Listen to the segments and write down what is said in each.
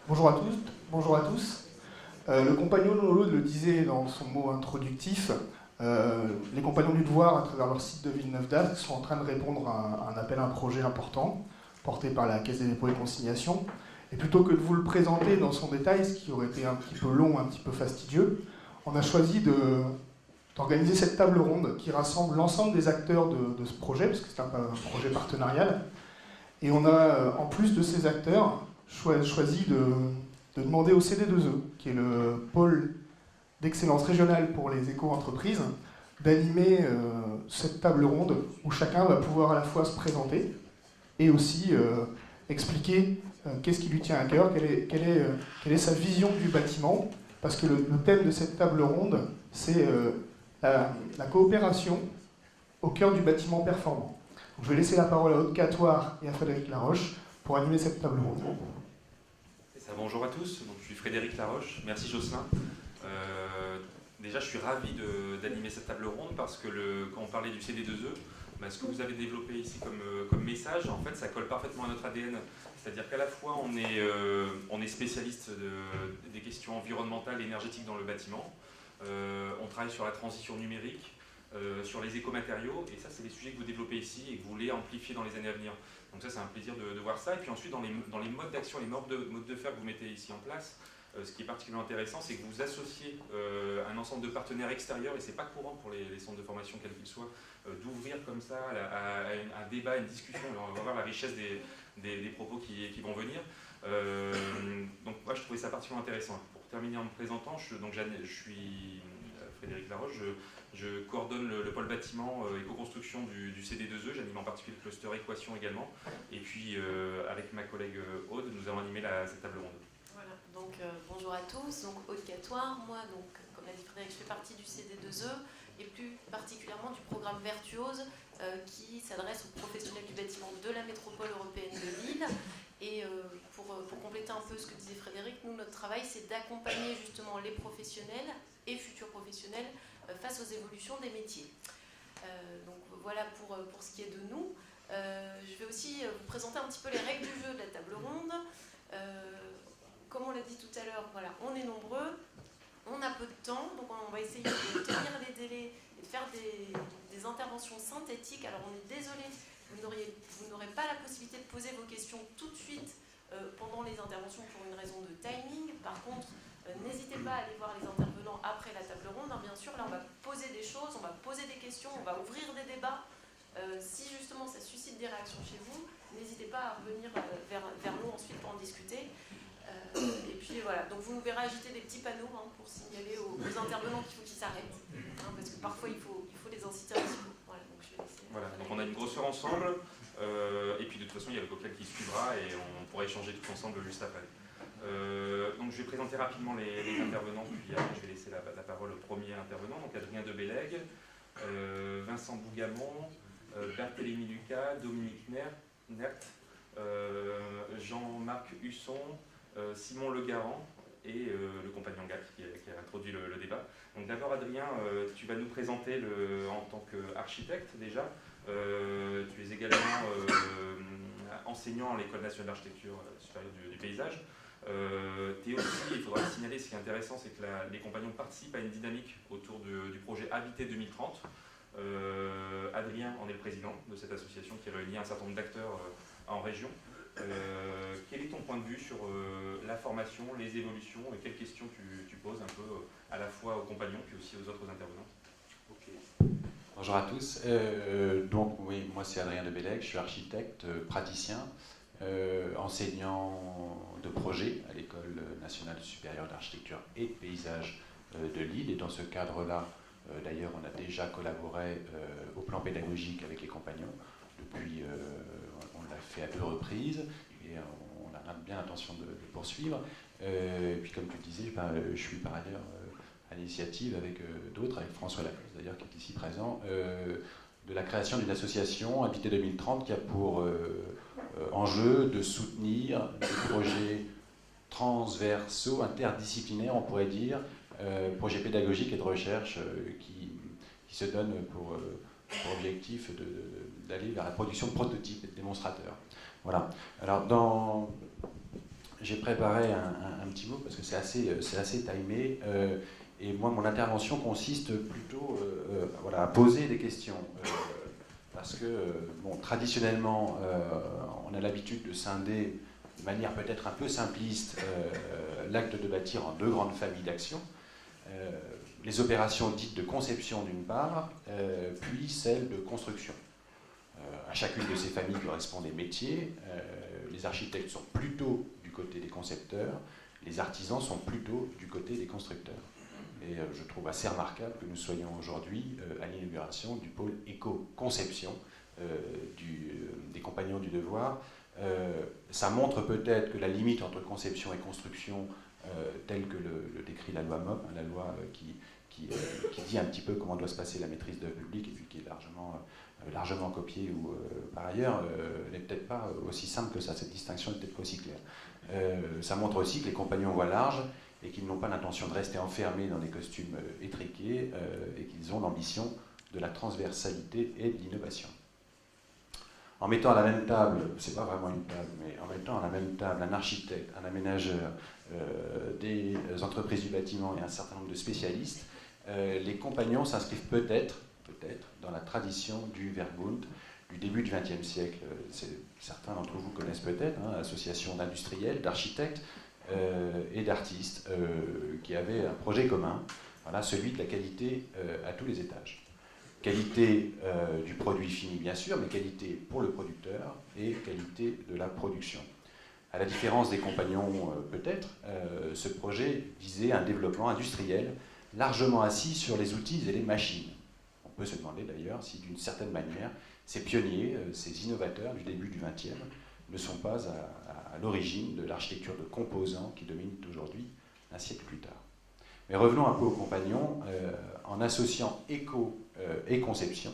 Bonjour à tous. Bonjour à tous. Le compagnon de Lolo le disait dans son mot introductif. Les compagnons du devoir, à travers leur site de Villeneuve d'Ascq, sont en train de répondre à un appel à un projet important porté par la Caisse des dépôts et consignations. Et plutôt que de vous le présenter dans son détail, ce qui aurait été un petit peu long, un petit peu fastidieux, on a choisi d'organiser cette table ronde qui rassemble l'ensemble des acteurs de ce projet, parce que c'est un projet partenarial. Et on a, en plus de ces acteurs, choisi de demander au CD2E, qui est le pôle d'excellence régionale pour les éco-entreprises, d'animer cette table ronde où chacun va pouvoir à la fois se présenter et aussi expliquer qu'est-ce qui lui tient à cœur, quelle est sa vision du bâtiment, parce que le thème de cette table ronde, c'est la coopération au cœur du bâtiment performant. Donc, je vais laisser la parole à Aude Catoire et à Frédéric Laroche pour animer cette table ronde. Bonjour à tous, donc, je suis Frédéric Laroche, merci Jocelyn. Déjà je suis ravi d'animer cette table ronde parce que quand on parlait du CD2E, ce que vous avez développé ici comme message, en fait ça colle parfaitement à notre ADN. C'est-à-dire qu'à la fois on est spécialiste des questions environnementales et énergétiques dans le bâtiment, on travaille sur la transition numérique, sur les écomatériaux, et ça c'est des sujets que vous développez ici et que vous voulez amplifier dans les années à venir. Donc ça c'est un plaisir de voir ça. Et puis ensuite dans les modes d'action, les modes de faire que vous mettez ici en place, ce qui est particulièrement intéressant, c'est que vous associez un ensemble de partenaires extérieurs, et c'est pas courant pour les centres de formation quels qu'ils soient, d'ouvrir comme ça à un débat, une discussion, et on va voir la richesse des propos qui vont venir. Donc moi je trouvais ça particulièrement intéressant. Pour terminer en me présentant, je suis Frédéric Laroche, je coordonne le pôle bâtiment et co-construction du CD2E, j'anime en particulier le cluster équation également, et puis avec ma collègue Aude, nous allons animer cette table ronde. Voilà, donc bonjour à tous, donc Aude Catoire, moi donc comme l'a dit Frédéric, je fais partie du CD2E et plus particulièrement du programme Vertuose qui s'adresse aux professionnels du bâtiment de la métropole européenne de Lille. Et pour compléter un peu ce que disait Frédéric, nous notre travail c'est d'accompagner justement les professionnels et futurs professionnels face aux évolutions des métiers. Donc voilà pour ce qui est de nous. Je vais aussi vous présenter un petit peu les règles du jeu de la table ronde. Comme on l'a dit tout à l'heure, voilà, on est nombreux, on a peu de temps, donc on va essayer de tenir les délais et de faire des interventions synthétiques. Alors on est désolé, vous n'aurez pas la possibilité de poser vos questions tout de suite pendant les interventions pour une raison de timing. Par contre, n'hésitez pas à aller voir les intervenants après la table ronde. Bien sûr, là on va poser des choses, on va poser des questions, on va ouvrir des débats. Si justement ça suscite des réactions chez vous, n'hésitez pas à revenir vers nous ensuite pour en discuter. Et puis voilà, donc vous nous verrez agiter des petits panneaux pour signaler aux intervenants qu'il faut qu'ils s'arrêtent, parce que parfois il faut les inciter un petit peu. Voilà, donc je vais laisser. Voilà, donc on a une grosseur ensemble, et puis de toute façon il y a le cocktail qui suivra et on pourra échanger tout ensemble juste après. Donc je vais présenter rapidement les intervenants, puis après je vais laisser la parole au premier intervenant, donc Adrien de Bellègue, Vincent Bougamont, Barthélémy Lucas, Dominique Nert, Jean-Marc Husson, Simon Le Garant et le compagnon GAC qui a introduit le débat. Donc d'abord Adrien, tu vas nous présenter en tant qu'architecte déjà. Tu es également enseignant à l'École nationale d'architecture supérieure du paysage. Tu es aussi, il faudra le signaler, ce qui est intéressant, c'est que les compagnons participent à une dynamique autour du projet Habiter 2030. Adrien en est le président de cette association qui réunit un certain nombre d'acteurs en région. Quel est ton point de vue sur la formation, les évolutions et quelles questions tu poses un peu à la fois aux compagnons puis aussi aux autres intervenants? Okay. Bonjour à tous. Donc oui, moi c'est Adrien de Bellègue, je suis architecte, praticien, enseignant de projet à l'École nationale supérieure d'architecture et de paysage de Lille. Et dans ce cadre-là, d'ailleurs, on a déjà collaboré au plan pédagogique avec les compagnons depuis... on l'a fait à 2 reprises et on a bien l'intention de poursuivre. Et puis comme tu le disais, je suis par ailleurs à l'initiative avec d'autres, avec François Lacoste d'ailleurs qui est ici présent, de la création d'une association Habiter 2030 qui a pour enjeu de soutenir des projets transversaux, interdisciplinaires on pourrait dire, projets pédagogiques et de recherche qui se donnent pour objectif d'aller vers la production de prototypes et de démonstrateurs. Voilà. Alors, j'ai préparé un petit mot parce que c'est assez timé. Et moi, mon intervention consiste plutôt voilà, à poser des questions. Parce que, bon, traditionnellement, on a l'habitude de scinder de manière peut-être un peu simpliste l'acte de bâtir en 2 grandes familles d'actions. Les opérations dites de conception d'une part, puis celles de construction. À chacune de ces familles correspondent des métiers. Les architectes sont plutôt du côté des concepteurs, les artisans sont plutôt du côté des constructeurs. Et je trouve assez remarquable que nous soyons aujourd'hui à l'inauguration du pôle éco-conception des Compagnons du Devoir. Ça montre peut-être que la limite entre conception et construction, telle que le décrit la loi MOP, la loi qui dit un petit peu comment doit se passer la maîtrise d'œuvre publique, et puis qui est largement copiée ou par ailleurs, n'est peut-être pas aussi simple que ça. Cette distinction n'est peut-être pas aussi claire. Ça montre aussi que les compagnons voient large et qu'ils n'ont pas l'intention de rester enfermés dans des costumes étriqués et qu'ils ont l'ambition de la transversalité et de l'innovation. En mettant à la même table, c'est pas vraiment une table, mais en mettant à la même table un architecte, un aménageur, des entreprises du bâtiment et un certain nombre de spécialistes, les compagnons s'inscrivent peut-être dans la tradition du Verbund du début du XXe siècle. Certains d'entre vous connaissent peut-être, hein, association d'industriels, d'architectes et d'artistes qui avaient un projet commun, voilà, celui de la qualité à tous les étages. Qualité du produit fini, bien sûr, mais qualité pour le producteur et qualité de la production. À la différence des compagnons, peut-être, ce projet visait un développement industriel largement assis sur les outils et les machines. On peut se demander d'ailleurs si, d'une certaine manière, ces pionniers, ces innovateurs du début du XXe ne sont pas à l'origine de l'architecture de composants qui domine aujourd'hui un siècle plus tard. Mais revenons un peu aux compagnons. En associant éco et conception,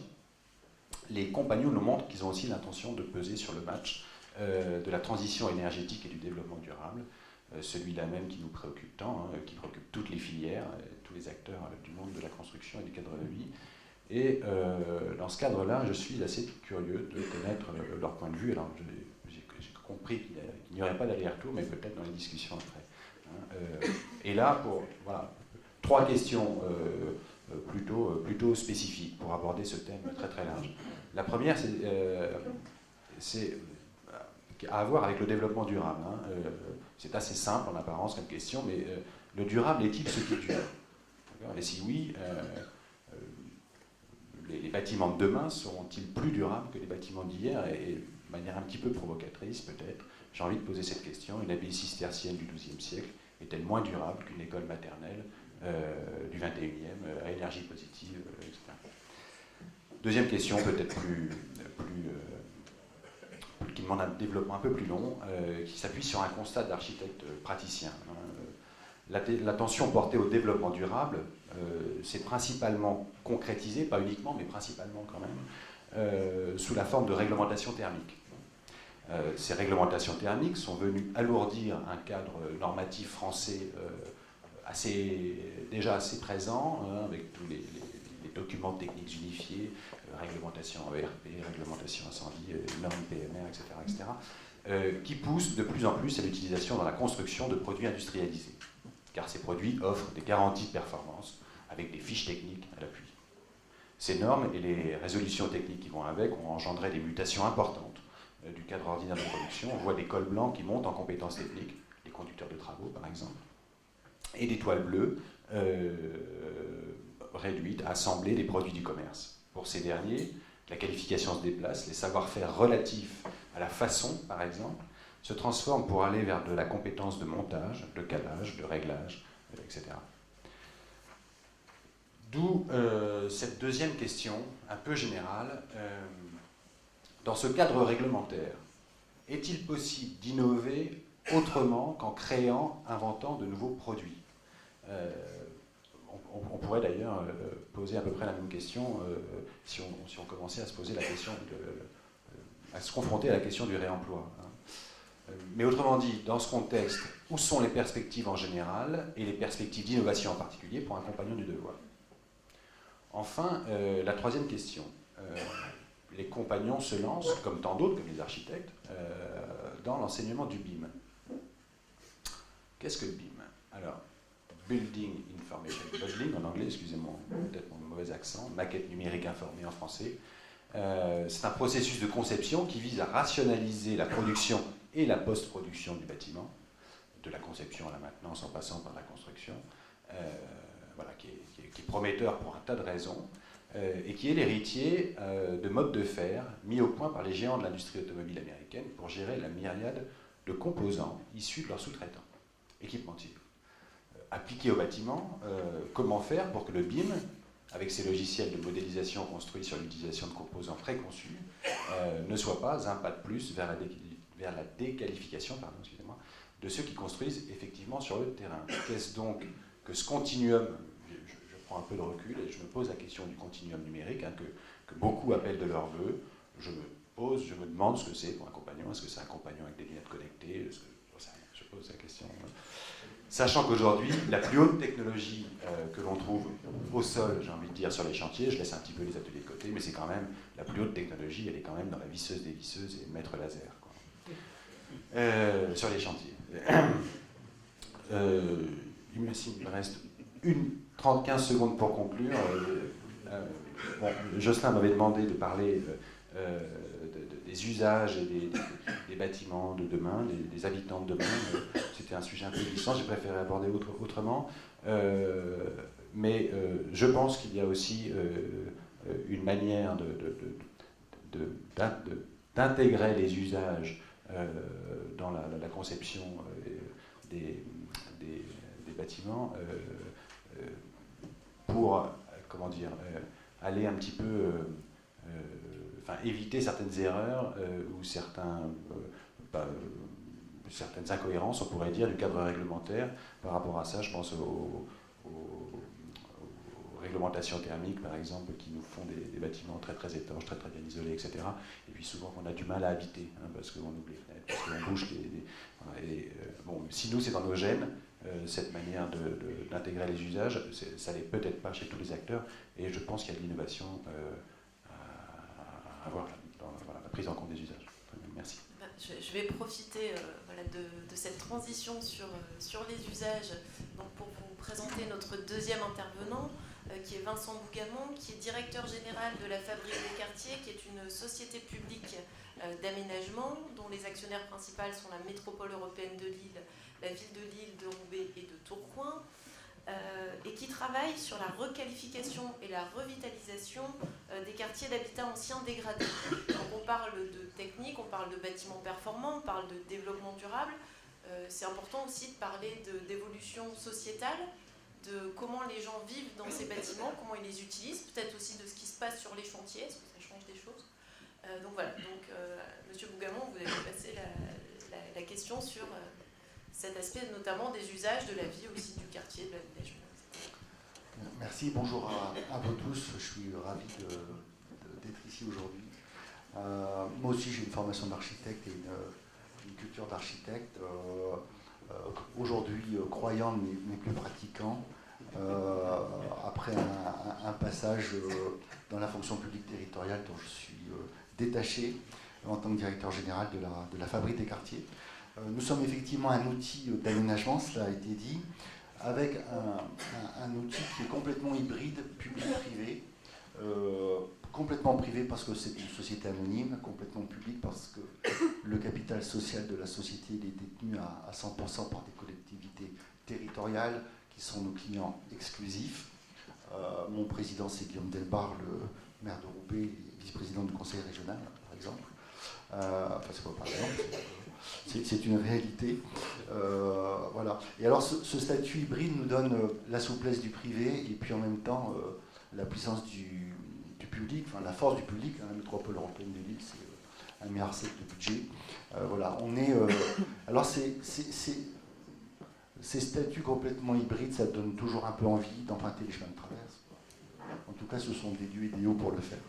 les compagnons nous montrent qu'ils ont aussi l'intention de peser sur le match de la transition énergétique et du développement durable, celui-là même qui nous préoccupe tant, hein, qui préoccupe toutes les filières, tous les acteurs du monde de la construction et du cadre de vie. Et dans ce cadre-là, je suis assez curieux de connaître leur point de vue. Alors, j'ai compris qu'il n'y aurait pas d'aller-retour, mais peut-être dans les discussions après. Hein. Et là, voilà, 3 questions plutôt spécifiques pour aborder ce thème très très large. La première, c'est à voir avec le développement durable. Hein. C'est assez simple en apparence comme question, mais le durable est-il ce qui dure? Et si oui, les bâtiments de demain seront-ils plus durables que les bâtiments d'hier? Et de manière un petit peu provocatrice peut-être, j'ai envie de poser cette question. Une abbaye cistercienne du XIIe siècle est-elle moins durable qu'une école maternelle du XXIe à énergie positive, etc. Deuxième question, peut-être qui demande un développement un peu plus long, qui s'appuie sur un constat d'architecte praticien. L'attention portée au développement durable s'est principalement concrétisée, pas uniquement, mais principalement quand même, sous la forme de réglementation thermique. Ces réglementations thermiques sont venues alourdir un cadre normatif français déjà assez présent, hein, avec tous les documents techniques unifiés, réglementation ERP, réglementation incendie, normes PMR, etc., qui poussent de plus en plus à l'utilisation dans la construction de produits industrialisés, car ces produits offrent des garanties de performance avec des fiches techniques à l'appui. Ces normes et les résolutions techniques qui vont avec ont engendré des mutations importantes du cadre ordinaire de production. On voit des cols blancs qui montent en compétences techniques, les conducteurs de travaux par exemple, et des toiles bleues réduites à assembler des produits du commerce. Pour ces derniers, la qualification se déplace, les savoir-faire relatifs à la façon, par exemple, se transforment pour aller vers de la compétence de montage, de calage, de réglage, etc. D'où cette deuxième question, un peu générale. Dans ce cadre réglementaire, est-il possible d'innover autrement qu'en créant, inventant de nouveaux produits? On pourrait d'ailleurs poser à peu près la même question si on commençait à se poser la question à se confronter à la question du réemploi. Hein. Mais autrement dit, dans ce contexte, où sont les perspectives en général et les perspectives d'innovation en particulier pour un compagnon du devoir? Enfin, la troisième question. Les compagnons se lancent, comme tant d'autres, comme les architectes, dans l'enseignement du BIM. Qu'est-ce que le BIM? Alors, Building Information Modeling en anglais, excusez-moi, peut-être mon mauvais accent, maquette numérique informée en français. C'est un processus de conception qui vise à rationaliser la production et la post-production du bâtiment, de la conception à la maintenance en passant par la construction, voilà, qui est prometteur pour un tas de raisons, et qui est l'héritier de modes de faire mis au point par les géants de l'industrie automobile américaine pour gérer la myriade de composants issus de leurs sous-traitants, équipementiers. Appliqué au bâtiment, comment faire pour que le BIM, avec ses logiciels de modélisation construits sur l'utilisation de composants préconçus, ne soit pas un pas de plus vers la déqualification de ceux qui construisent effectivement sur le terrain. Qu'est-ce donc que ce continuum? Je prends un peu de recul et je me pose la question du continuum numérique, hein, que beaucoup appellent de leur vœu. Je me demande ce que c'est pour un compagnon. Est-ce que c'est un compagnon avec des lunettes connectées? Je pose la question. Sachant qu'aujourd'hui, la plus haute technologie que l'on trouve au sol, j'ai envie de dire, sur les chantiers, je laisse un petit peu les ateliers de côté, mais c'est quand même, la plus haute technologie, elle est quand même dans la visseuse des visseuses et le maître laser, quoi. Sur les chantiers. Il me reste 15 secondes pour conclure. Bon, Jocelyn m'avait demandé de parler des usages et des bâtiments de demain, des habitants de demain. C'était un sujet un peu glissant, j'ai préféré aborder autrement. Mais je pense qu'il y a aussi une manière d'intégrer les usages dans la conception des bâtiments pour, comment dire, aller un petit peu... éviter certaines erreurs ou certaines incohérences, on pourrait dire, du cadre réglementaire. Par rapport à ça, je pense aux réglementations thermiques, par exemple, qui nous font des bâtiments très très étanches, très très bien isolés, etc. Et puis souvent, on a du mal à habiter, hein, parce qu'on ouvre les fenêtres, parce qu'on bouge bon, si nous, c'est dans nos gènes, cette manière d'intégrer les usages, ça n'est peut-être pas chez tous les acteurs, et je pense qu'il y a de l'innovation à avoir dans la prise en compte des usages. Merci. Je vais profiter de cette transition sur les usages donc pour vous présenter notre deuxième intervenant, qui est Vincent Bougamont, qui est directeur général de la Fabrique des Quartiers, qui est une société publique d'aménagement dont les actionnaires principaux sont la métropole européenne de Lille, la ville de Lille, de Roubaix et de Tourcoing, et qui travaille sur la requalification et la revitalisation des quartiers d'habitat ancien dégradés. Donc on parle de technique, on parle de bâtiments performants, on parle de développement durable. C'est important aussi de parler d'évolution sociétale, de comment les gens vivent dans ces bâtiments, comment ils les utilisent, peut-être aussi de ce qui se passe sur les chantiers, est-ce que ça change des choses. Donc voilà, Monsieur Bougamont, vous avez passé la question sur cet aspect notamment des usages de la vie aussi du quartier, de l'aménagement, etc. Merci, bonjour à vous tous, je suis ravi d'être ici aujourd'hui. Moi aussi j'ai une formation d'architecte et une culture d'architecte. Aujourd'hui croyant mais plus pratiquant, après un passage dans la fonction publique territoriale dont je suis détaché en tant que directeur général de la Fabrique des Quartiers. Nous sommes effectivement un outil d'aménagement, cela a été dit, avec un outil qui est complètement hybride, public-privé, complètement privé parce que c'est une société anonyme, complètement public parce que le capital social de la société il est détenu à 100% par des collectivités territoriales qui sont nos clients exclusifs. Mon président c'est Guillaume Delbar, le maire de Roubaix, vice-président du conseil régional par exemple. Enfin c'est pas par exemple, c'est une réalité. Voilà. Et alors ce statut hybride nous donne la souplesse du privé et puis en même temps la puissance du public, enfin la force du public. La métropole européenne de Lille, c'est 1,7 milliard de budget. Voilà, on est. Alors ces statuts complètement hybrides, ça donne toujours un peu envie d'emprunter les chemins de traverse. En tout cas, ce sont des lieux idéaux pour le faire.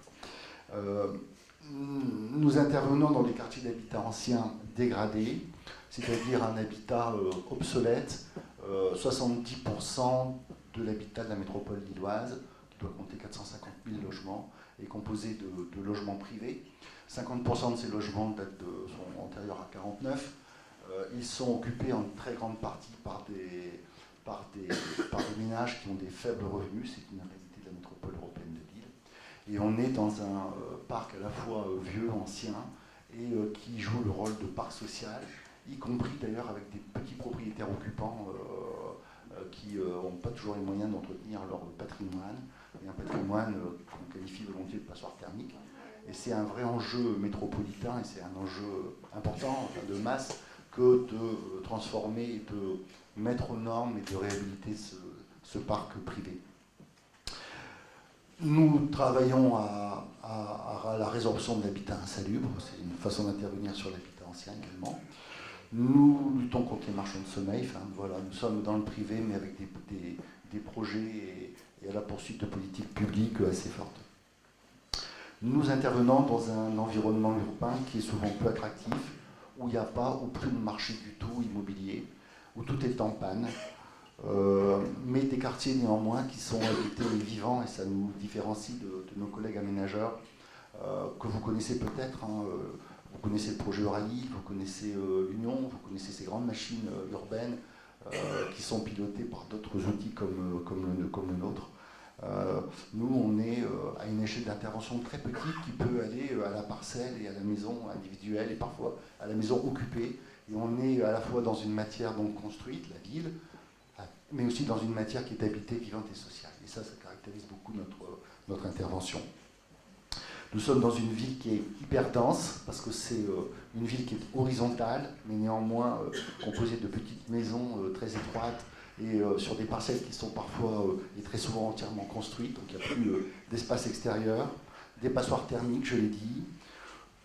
Nous intervenons dans des quartiers d'habitat anciens dégradés, c'est-à-dire un habitat obsolète. 70% de l'habitat de la métropole lilloise, qui doit compter 450 000 logements, est composé de logements privés. 50% de ces logements sont antérieurs à 49. Ils sont occupés en très grande partie par des ménages qui ont des faibles revenus, c'est une réalité de la métropole européenne de Lille. Et on est dans un parc à la fois vieux, ancien, et qui joue le rôle de parc social, y compris d'ailleurs avec des petits propriétaires occupants qui n'ont pas toujours les moyens d'entretenir leur patrimoine, et un patrimoine qu'on qualifie volontiers de passoire thermique. Et c'est un vrai enjeu métropolitain, et c'est un enjeu important, de masse, que de transformer et de mettre aux normes et de réhabiliter ce parc privé. Nous travaillons à la résorption de l'habitat insalubre, c'est une façon d'intervenir sur l'habitat ancien également. Nous luttons contre les marchands de sommeil, enfin, voilà, nous sommes dans le privé mais avec des projets et à la poursuite de politiques publiques assez fortes. Nous intervenons dans un environnement urbain qui est souvent peu attractif, où il n'y a pas ou plus de marché du tout immobilier, où tout est en panne, mais des quartiers néanmoins qui sont habités et vivants, et ça nous différencie de nos collègues aménageurs, que vous connaissez peut-être, hein, vous connaissez le projet Orailly, vous connaissez l'Union, vous connaissez ces grandes machines urbaines qui sont pilotées par d'autres outils comme le nôtre. Nous, on est à une échelle d'intervention très petite qui peut aller à la parcelle et à la maison individuelle et parfois à la maison occupée. Et on est à la fois dans une matière donc construite, la ville, mais aussi dans une matière qui est habitée, vivante et sociale. Et ça caractérise beaucoup notre intervention. Nous sommes dans une ville qui est hyper dense, parce que c'est une ville qui est horizontale, mais néanmoins composée de petites maisons très étroites, et sur des parcelles qui sont parfois et très souvent entièrement construites, donc il n'y a plus d'espace extérieur, des passoires thermiques, je l'ai dit,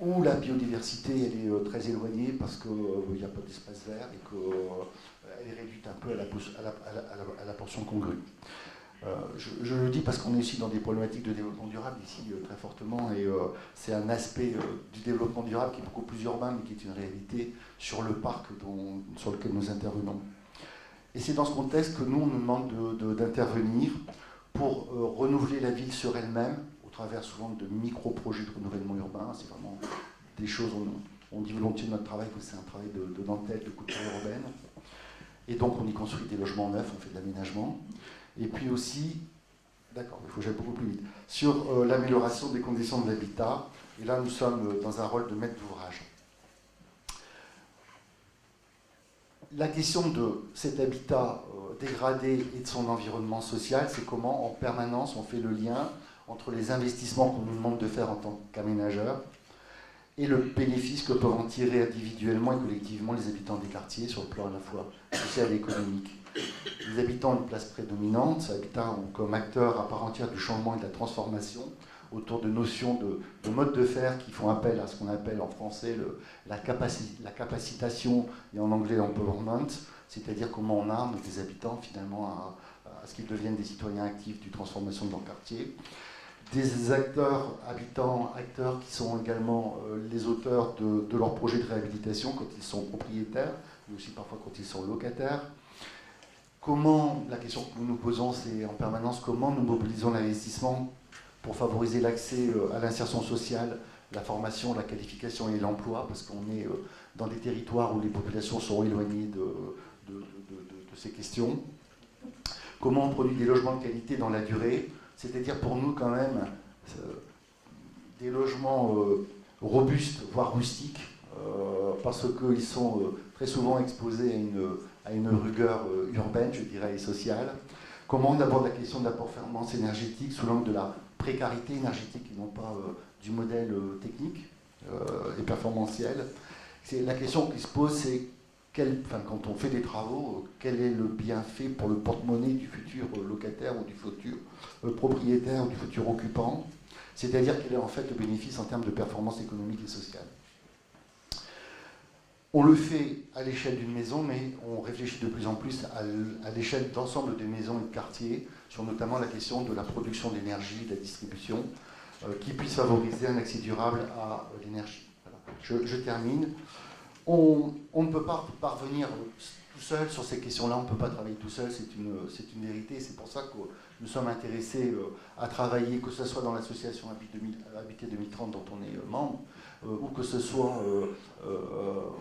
où la biodiversité elle est très éloignée parce qu'il n'y a pas d'espace vert et qu'elle est réduite un peu à la portion congrue. Je le dis parce qu'on est aussi dans des problématiques de développement durable ici très fortement, et c'est un aspect du développement durable qui est beaucoup plus urbain mais qui est une réalité sur le parc sur lequel nous intervenons. Et c'est dans ce contexte que nous, on nous demande d'intervenir pour renouveler la ville sur elle-même, au travers souvent de micro-projets de renouvellement urbain. C'est vraiment des choses, on dit volontiers de notre travail que c'est un travail de dentelle, de couture urbaine. Et donc on y construit des logements neufs, on fait de l'aménagement. Et puis aussi, d'accord, il faut que j'aille beaucoup plus vite, sur l'amélioration des conditions de l'habitat. Et là, nous sommes dans un rôle de maître d'ouvrage. La question de cet habitat dégradé et de son environnement social, c'est comment en permanence on fait le lien entre les investissements qu'on nous demande de faire en tant qu'aménageurs et le bénéfice que peuvent en tirer individuellement et collectivement les habitants des quartiers sur le plan à la fois social et économique. Les habitants ont une place prédominante, les habitants ont comme acteurs à part entière du changement et de la transformation autour de notions de modes de faire qui font appel à ce qu'on appelle en français la capacitation et en anglais l'empowerment, c'est-à-dire comment on arme des habitants finalement à ce qu'ils deviennent des citoyens actifs d'une transformation de leur quartier. Des acteurs, acteurs qui sont également les auteurs de leurs projets de réhabilitation quand ils sont propriétaires, mais aussi parfois quand ils sont locataires. La question que nous nous posons, c'est en permanence comment nous mobilisons l'investissement pour favoriser l'accès à l'insertion sociale, la formation, la qualification et l'emploi, parce qu'on est dans des territoires où les populations sont éloignées de ces questions. Comment on produit des logements de qualité dans la durée, c'est-à-dire pour nous quand même des logements robustes, voire rustiques, parce qu'ils sont très souvent exposés à une rigueur urbaine, je dirais, et sociale. Comment on aborde la question de la performance énergétique sous l'angle de la précarité énergétique et non pas du modèle technique et performantiel. La question qui se pose, c'est quand on fait des travaux, quel est le bienfait pour le porte-monnaie du futur locataire ou du futur propriétaire ou du futur occupant, c'est-à-dire quel est en fait le bénéfice en termes de performance économique et sociale. On le fait à l'échelle d'une maison, mais on réfléchit de plus en plus à l'échelle d'ensemble des maisons et de quartiers, sur notamment la question de la production d'énergie, de la distribution, qui puisse favoriser un accès durable à l'énergie. Voilà. Je termine. On ne peut pas parvenir tout seul sur ces questions-là, on ne peut pas travailler tout seul, c'est une vérité. C'est pour ça que nous sommes intéressés à travailler, que ce soit dans l'association Habiter 2030 dont on est membre, ou que ce soit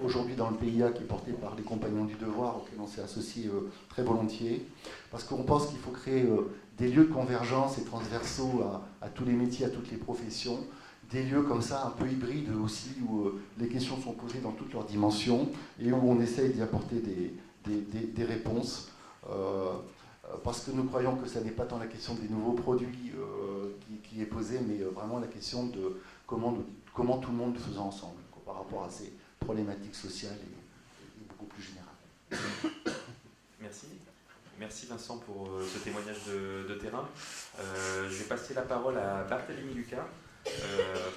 aujourd'hui dans le PIA qui est porté par les Compagnons du Devoir, auxquels on s'est associé très volontiers, parce qu'on pense qu'il faut créer des lieux de convergence et transversaux à tous les métiers, à toutes les professions, des lieux comme ça un peu hybrides aussi, où les questions sont posées dans toutes leurs dimensions et où on essaye d'y apporter des réponses. Parce que nous croyons que ce n'est pas tant la question des nouveaux produits qui est posée, mais vraiment la question de comment tout le monde le faisait ensemble, quoi, par rapport à ces problématiques sociales et beaucoup plus générales. Merci. Merci Vincent pour ce témoignage de terrain. Je vais passer la parole à Barthélémy Lucas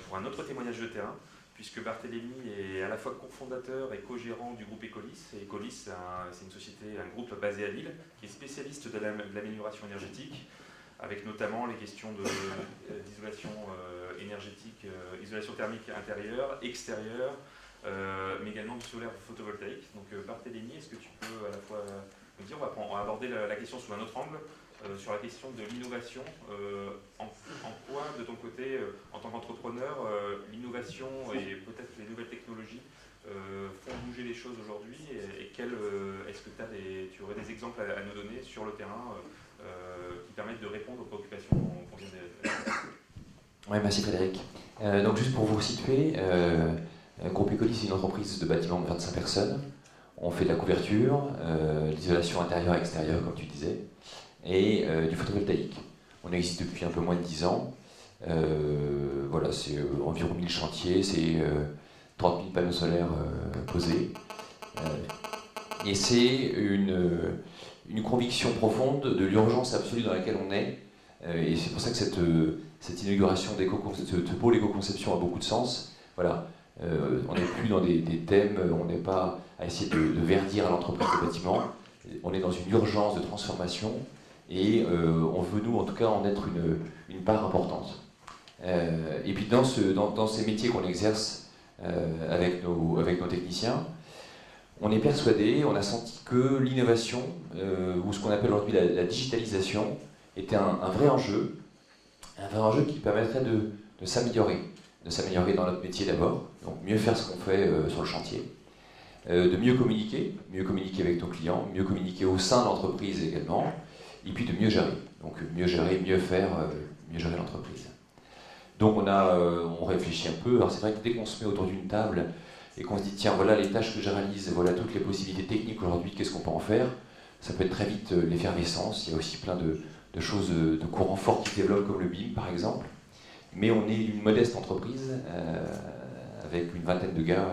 pour un autre témoignage de terrain, puisque Barthélémy est à la fois cofondateur et co-gérant du groupe Ecolis. Et Ecolis, c'est une société, un groupe basé à Lille, qui est spécialiste de l'amélioration énergétique, avec notamment les questions d'isolation énergétique, isolation thermique intérieure, extérieure, mais également du solaire photovoltaïque. Donc Barthélémy, est-ce que tu peux à la fois nous dire, on va aborder la question sous un autre angle, sur la question de l'innovation. En quoi, de ton côté, en tant qu'entrepreneur, l'innovation et peut-être les nouvelles technologies font bouger les choses aujourd'hui, et est-ce que tu aurais des exemples à nous donner sur le terrain qui permettent de répondre aux préoccupations qu'on vient d'évoquer? Oui, merci Frédéric. Donc juste pour vous situer, Groupe Ecolis, c'est une entreprise de bâtiment de 25 personnes. On fait de la couverture, l'isolation intérieure et extérieure, comme tu disais, et du photovoltaïque. On existe depuis un peu moins de 10 ans. Voilà, c'est environ 1000 chantiers, c'est 30 000 panneaux solaires posés. Et c'est une conviction profonde de l'urgence absolue dans laquelle on est. Et c'est pour ça que cette inauguration ce pôle éco-conception a beaucoup de sens. Voilà. On n'est plus dans des thèmes, on n'est pas à essayer de verdir à l'entreprise de bâtiment. On est dans une urgence de transformation et on veut, nous, en tout cas, en être une part importante. Et puis dans ces métiers qu'on exerce avec nos techniciens, on est persuadé, on a senti que l'innovation, ou ce qu'on appelle aujourd'hui la digitalisation, était un vrai enjeu qui permettrait de s'améliorer dans notre métier d'abord, donc mieux faire ce qu'on fait sur le chantier, de mieux communiquer avec nos clients, mieux communiquer au sein de l'entreprise également, et puis de mieux gérer. Donc mieux gérer, mieux faire, mieux gérer l'entreprise. Donc on réfléchit un peu. Alors c'est vrai que dès qu'on se met autour d'une table et qu'on se dit tiens, voilà les tâches que je réalise, voilà toutes les possibilités techniques aujourd'hui, qu'est-ce qu'on peut en faire, ça peut être très vite l'effervescence. Il y a aussi plein de choses, de courants forts qui se développent comme le BIM par exemple. Mais on est une modeste entreprise avec une vingtaine de gars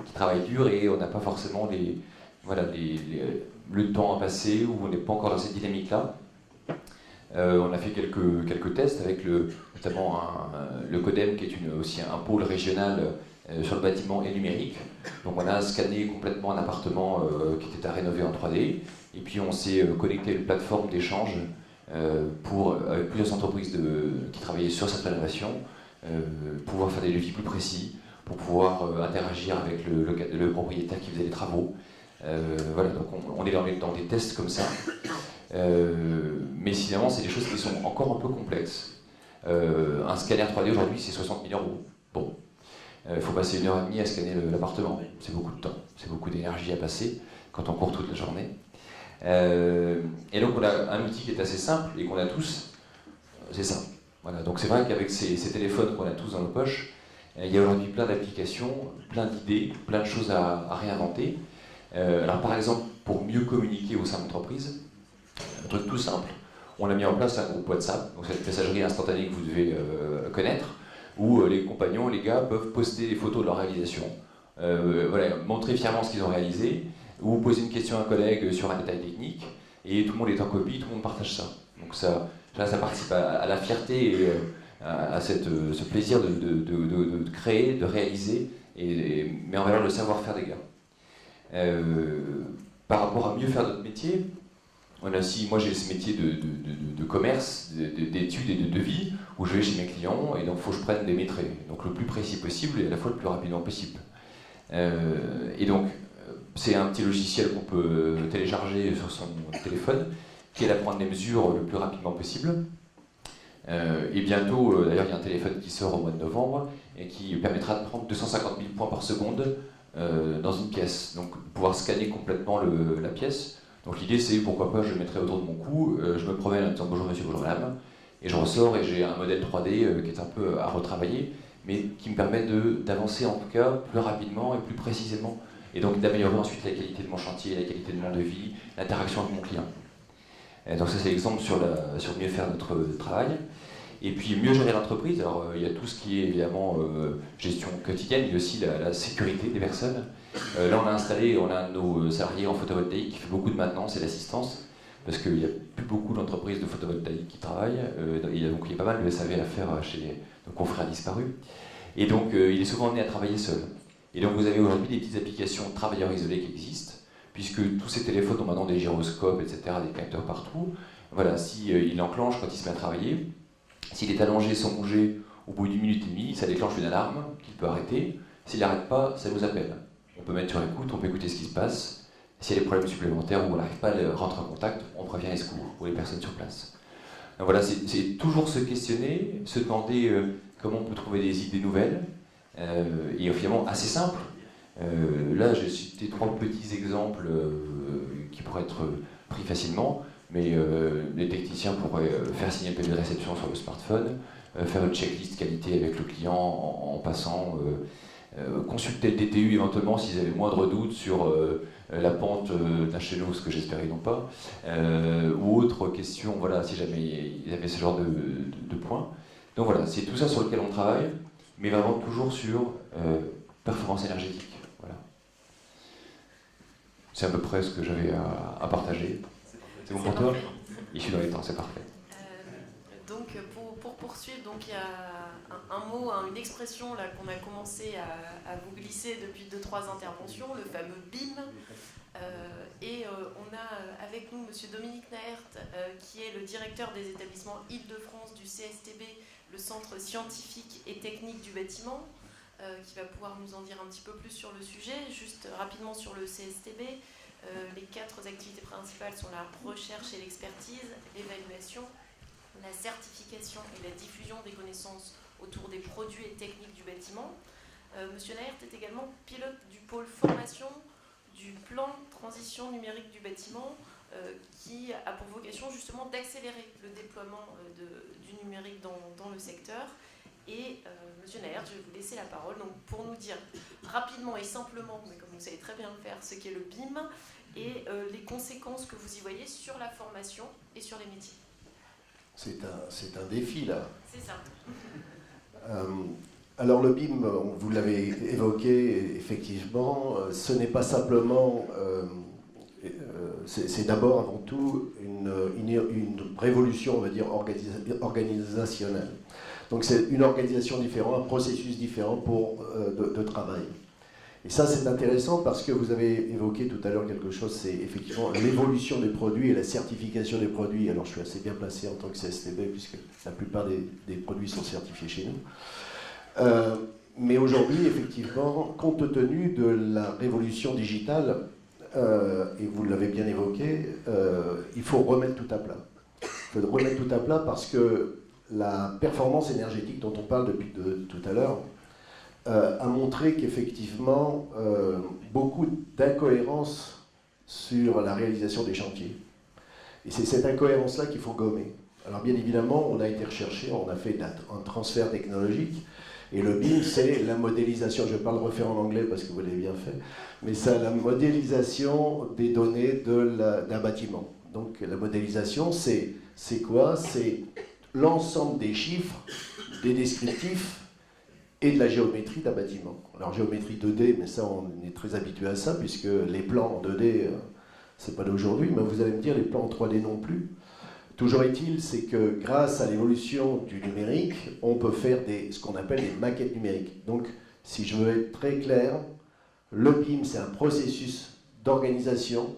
qui travaillent dur et on n'a pas forcément le temps à passer ou on n'est pas encore dans cette dynamique-là. On a fait quelques tests avec notamment le CODEM qui est aussi un pôle régional sur le bâtiment et numérique. Donc on a scanné complètement un appartement qui était à rénover en 3D et puis on s'est connecté à une plateforme d'échange avec plusieurs entreprises qui travaillaient sur cette rénovation, pouvoir faire des devis plus précis, pour pouvoir interagir avec le propriétaire qui faisait les travaux. Voilà, donc on est dans des tests comme ça. Mais finalement, c'est des choses qui sont encore un peu complexes. Un scanner 3D aujourd'hui, c'est 60 000 €. Bon, il faut passer 1h30 à scanner l'appartement. C'est beaucoup de temps, c'est beaucoup d'énergie à passer quand on court toute la journée. Et donc on a un outil qui est assez simple et qu'on a tous, c'est ça. Voilà. Donc c'est vrai qu'avec ces téléphones qu'on a tous dans nos poches, il y a aujourd'hui plein d'applications, plein d'idées, plein de choses à réinventer. Alors par exemple, pour mieux communiquer au sein de l'entreprise, un truc tout simple, on a mis en place un groupe WhatsApp, donc cette messagerie instantanée que vous devez connaître, où les compagnons, les gars peuvent poster des photos de leur réalisation, voilà, montrer fièrement ce qu'ils ont réalisé, ou poser une question à un collègue sur un détail technique, et tout le monde est en copie, tout le monde partage ça. Donc ça participe à la fierté et à ce plaisir de créer, de réaliser, mais en valeur le savoir-faire des gars. Par rapport à mieux faire notre métier, moi j'ai ce métier de commerce, d'études et de devis, où je vais chez mes clients, et donc il faut que je prenne des métraits, donc le plus précis possible et à la fois le plus rapidement possible. Et donc, c'est un petit logiciel qu'on peut télécharger sur son téléphone, qui aide à prendre les mesures le plus rapidement possible. Et bientôt, d'ailleurs, il y a un téléphone qui sort au mois de novembre, et qui permettra de prendre 250 000 points par seconde dans une pièce. Donc pouvoir scanner complètement la pièce. Donc l'idée c'est pourquoi pas je le mettrai autour de mon cou, je me promène en disant bonjour monsieur, bonjour madame, et je ressors et j'ai un modèle 3D qui est un peu à retravailler, mais qui me permet d'avancer en tout cas plus rapidement et plus précisément, et donc d'améliorer ensuite la qualité de mon chantier, la qualité de mon devis, l'interaction avec mon client. Et donc ça c'est l'exemple sur mieux faire notre travail. Et puis mieux gérer l'entreprise, alors il y a tout ce qui est évidemment gestion quotidienne, il y a aussi la sécurité des personnes. Là on a un de nos salariés en photovoltaïque qui fait beaucoup de maintenance et d'assistance, parce qu'il n'y a plus beaucoup d'entreprises de photovoltaïque qui travaillent, il y a pas mal de SAV à faire chez nos confrères disparus. Et donc il est souvent amené à travailler seul. Et donc vous avez aujourd'hui des petites applications travailleurs isolés qui existent, puisque tous ces téléphones ont maintenant des gyroscopes, etc., des capteurs partout. Voilà, il enclenche quand il se met à travailler. S'il est allongé sans bouger, au bout d'une minute et demie, ça déclenche une alarme qu'il peut arrêter. S'il n'arrête pas, ça nous appelle. On peut mettre sur écoute, on peut écouter ce qui se passe. S'il y a des problèmes supplémentaires ou on n'arrive pas à rentrer en contact, on prévient les secours ou les personnes sur place. Donc voilà, c'est toujours se questionner, se demander comment on peut trouver des idées nouvelles, et finalement assez simple. Là, j'ai cité 3 petits exemples qui pourraient être pris facilement. Mais les techniciens pourraient faire signer le PV de réception sur le smartphone, faire une checklist qualité avec le client en passant, consulter le DTU éventuellement s'ils avaient le moindre doute sur la pente d'un chez nous, ce que j'espérais non pas, ou autre question, voilà, si jamais ils avaient ce genre de points. Donc voilà, c'est tout ça sur lequel on travaille, mais vraiment toujours sur performance énergétique. Voilà. C'est à peu près ce que j'avais à partager. C'est bon pour toi? Je suis dans les temps, c'est parfait. Donc pour poursuivre, donc il y a un mot, une expression là qu'on a commencé à vous glisser depuis 2-3 interventions, le fameux BIM. On a avec nous Monsieur Dominique Naert, qui est le directeur des établissements Île-de-France du CSTB, le Centre scientifique et technique du bâtiment, qui va pouvoir nous en dire un petit peu plus sur le sujet. Juste rapidement sur le CSTB. Les 4 activités principales sont la recherche et l'expertise, l'évaluation, la certification et la diffusion des connaissances autour des produits et techniques du bâtiment. Monsieur Naert est également pilote du pôle formation du plan transition numérique du bâtiment, qui a pour vocation justement d'accélérer le déploiement du numérique dans le secteur. Et Monsieur Naert, je vais vous laisser la parole donc, pour nous dire rapidement et simplement, mais comme vous savez très bien le faire, ce qu'est le BIM et les conséquences que vous y voyez sur la formation et sur les métiers. C'est un défi là. C'est ça. Alors le BIM, vous l'avez évoqué, effectivement, ce n'est pas simplement, c'est d'abord avant tout une révolution, on va dire, organisationnelle. Donc c'est une organisation différente, un processus différent de travail. Et ça c'est intéressant parce que vous avez évoqué tout à l'heure quelque chose, c'est effectivement l'évolution des produits et la certification des produits. Alors je suis assez bien placé en tant que CSTB puisque la plupart des produits sont certifiés chez nous. Mais aujourd'hui, effectivement, compte tenu de la révolution digitale, et vous l'avez bien évoqué, il faut remettre tout à plat. Il faut remettre tout à plat parce que la performance énergétique dont on parle depuis tout à l'heure a montré qu'effectivement, beaucoup d'incohérences sur la réalisation des chantiers. Et c'est cette incohérence-là qu'il faut gommer. Alors bien évidemment, on a été recherché, on a fait un transfert technologique, et le BIM, c'est la modélisation, je ne vais pas le refaire en anglais parce que vous l'avez bien fait, mais c'est la modélisation des données d'un bâtiment. Donc la modélisation, c'est quoi? C'est l'ensemble des chiffres, des descriptifs et de la géométrie d'un bâtiment. Alors géométrie 2D, mais ça on est très habitué à ça, puisque les plans en 2D, c'est pas d'aujourd'hui, mais vous allez me dire les plans en 3D non plus. Toujours est-il, c'est que grâce à l'évolution du numérique, on peut faire ce qu'on appelle des maquettes numériques. Donc, si je veux être très clair, le BIM, c'est un processus d'organisation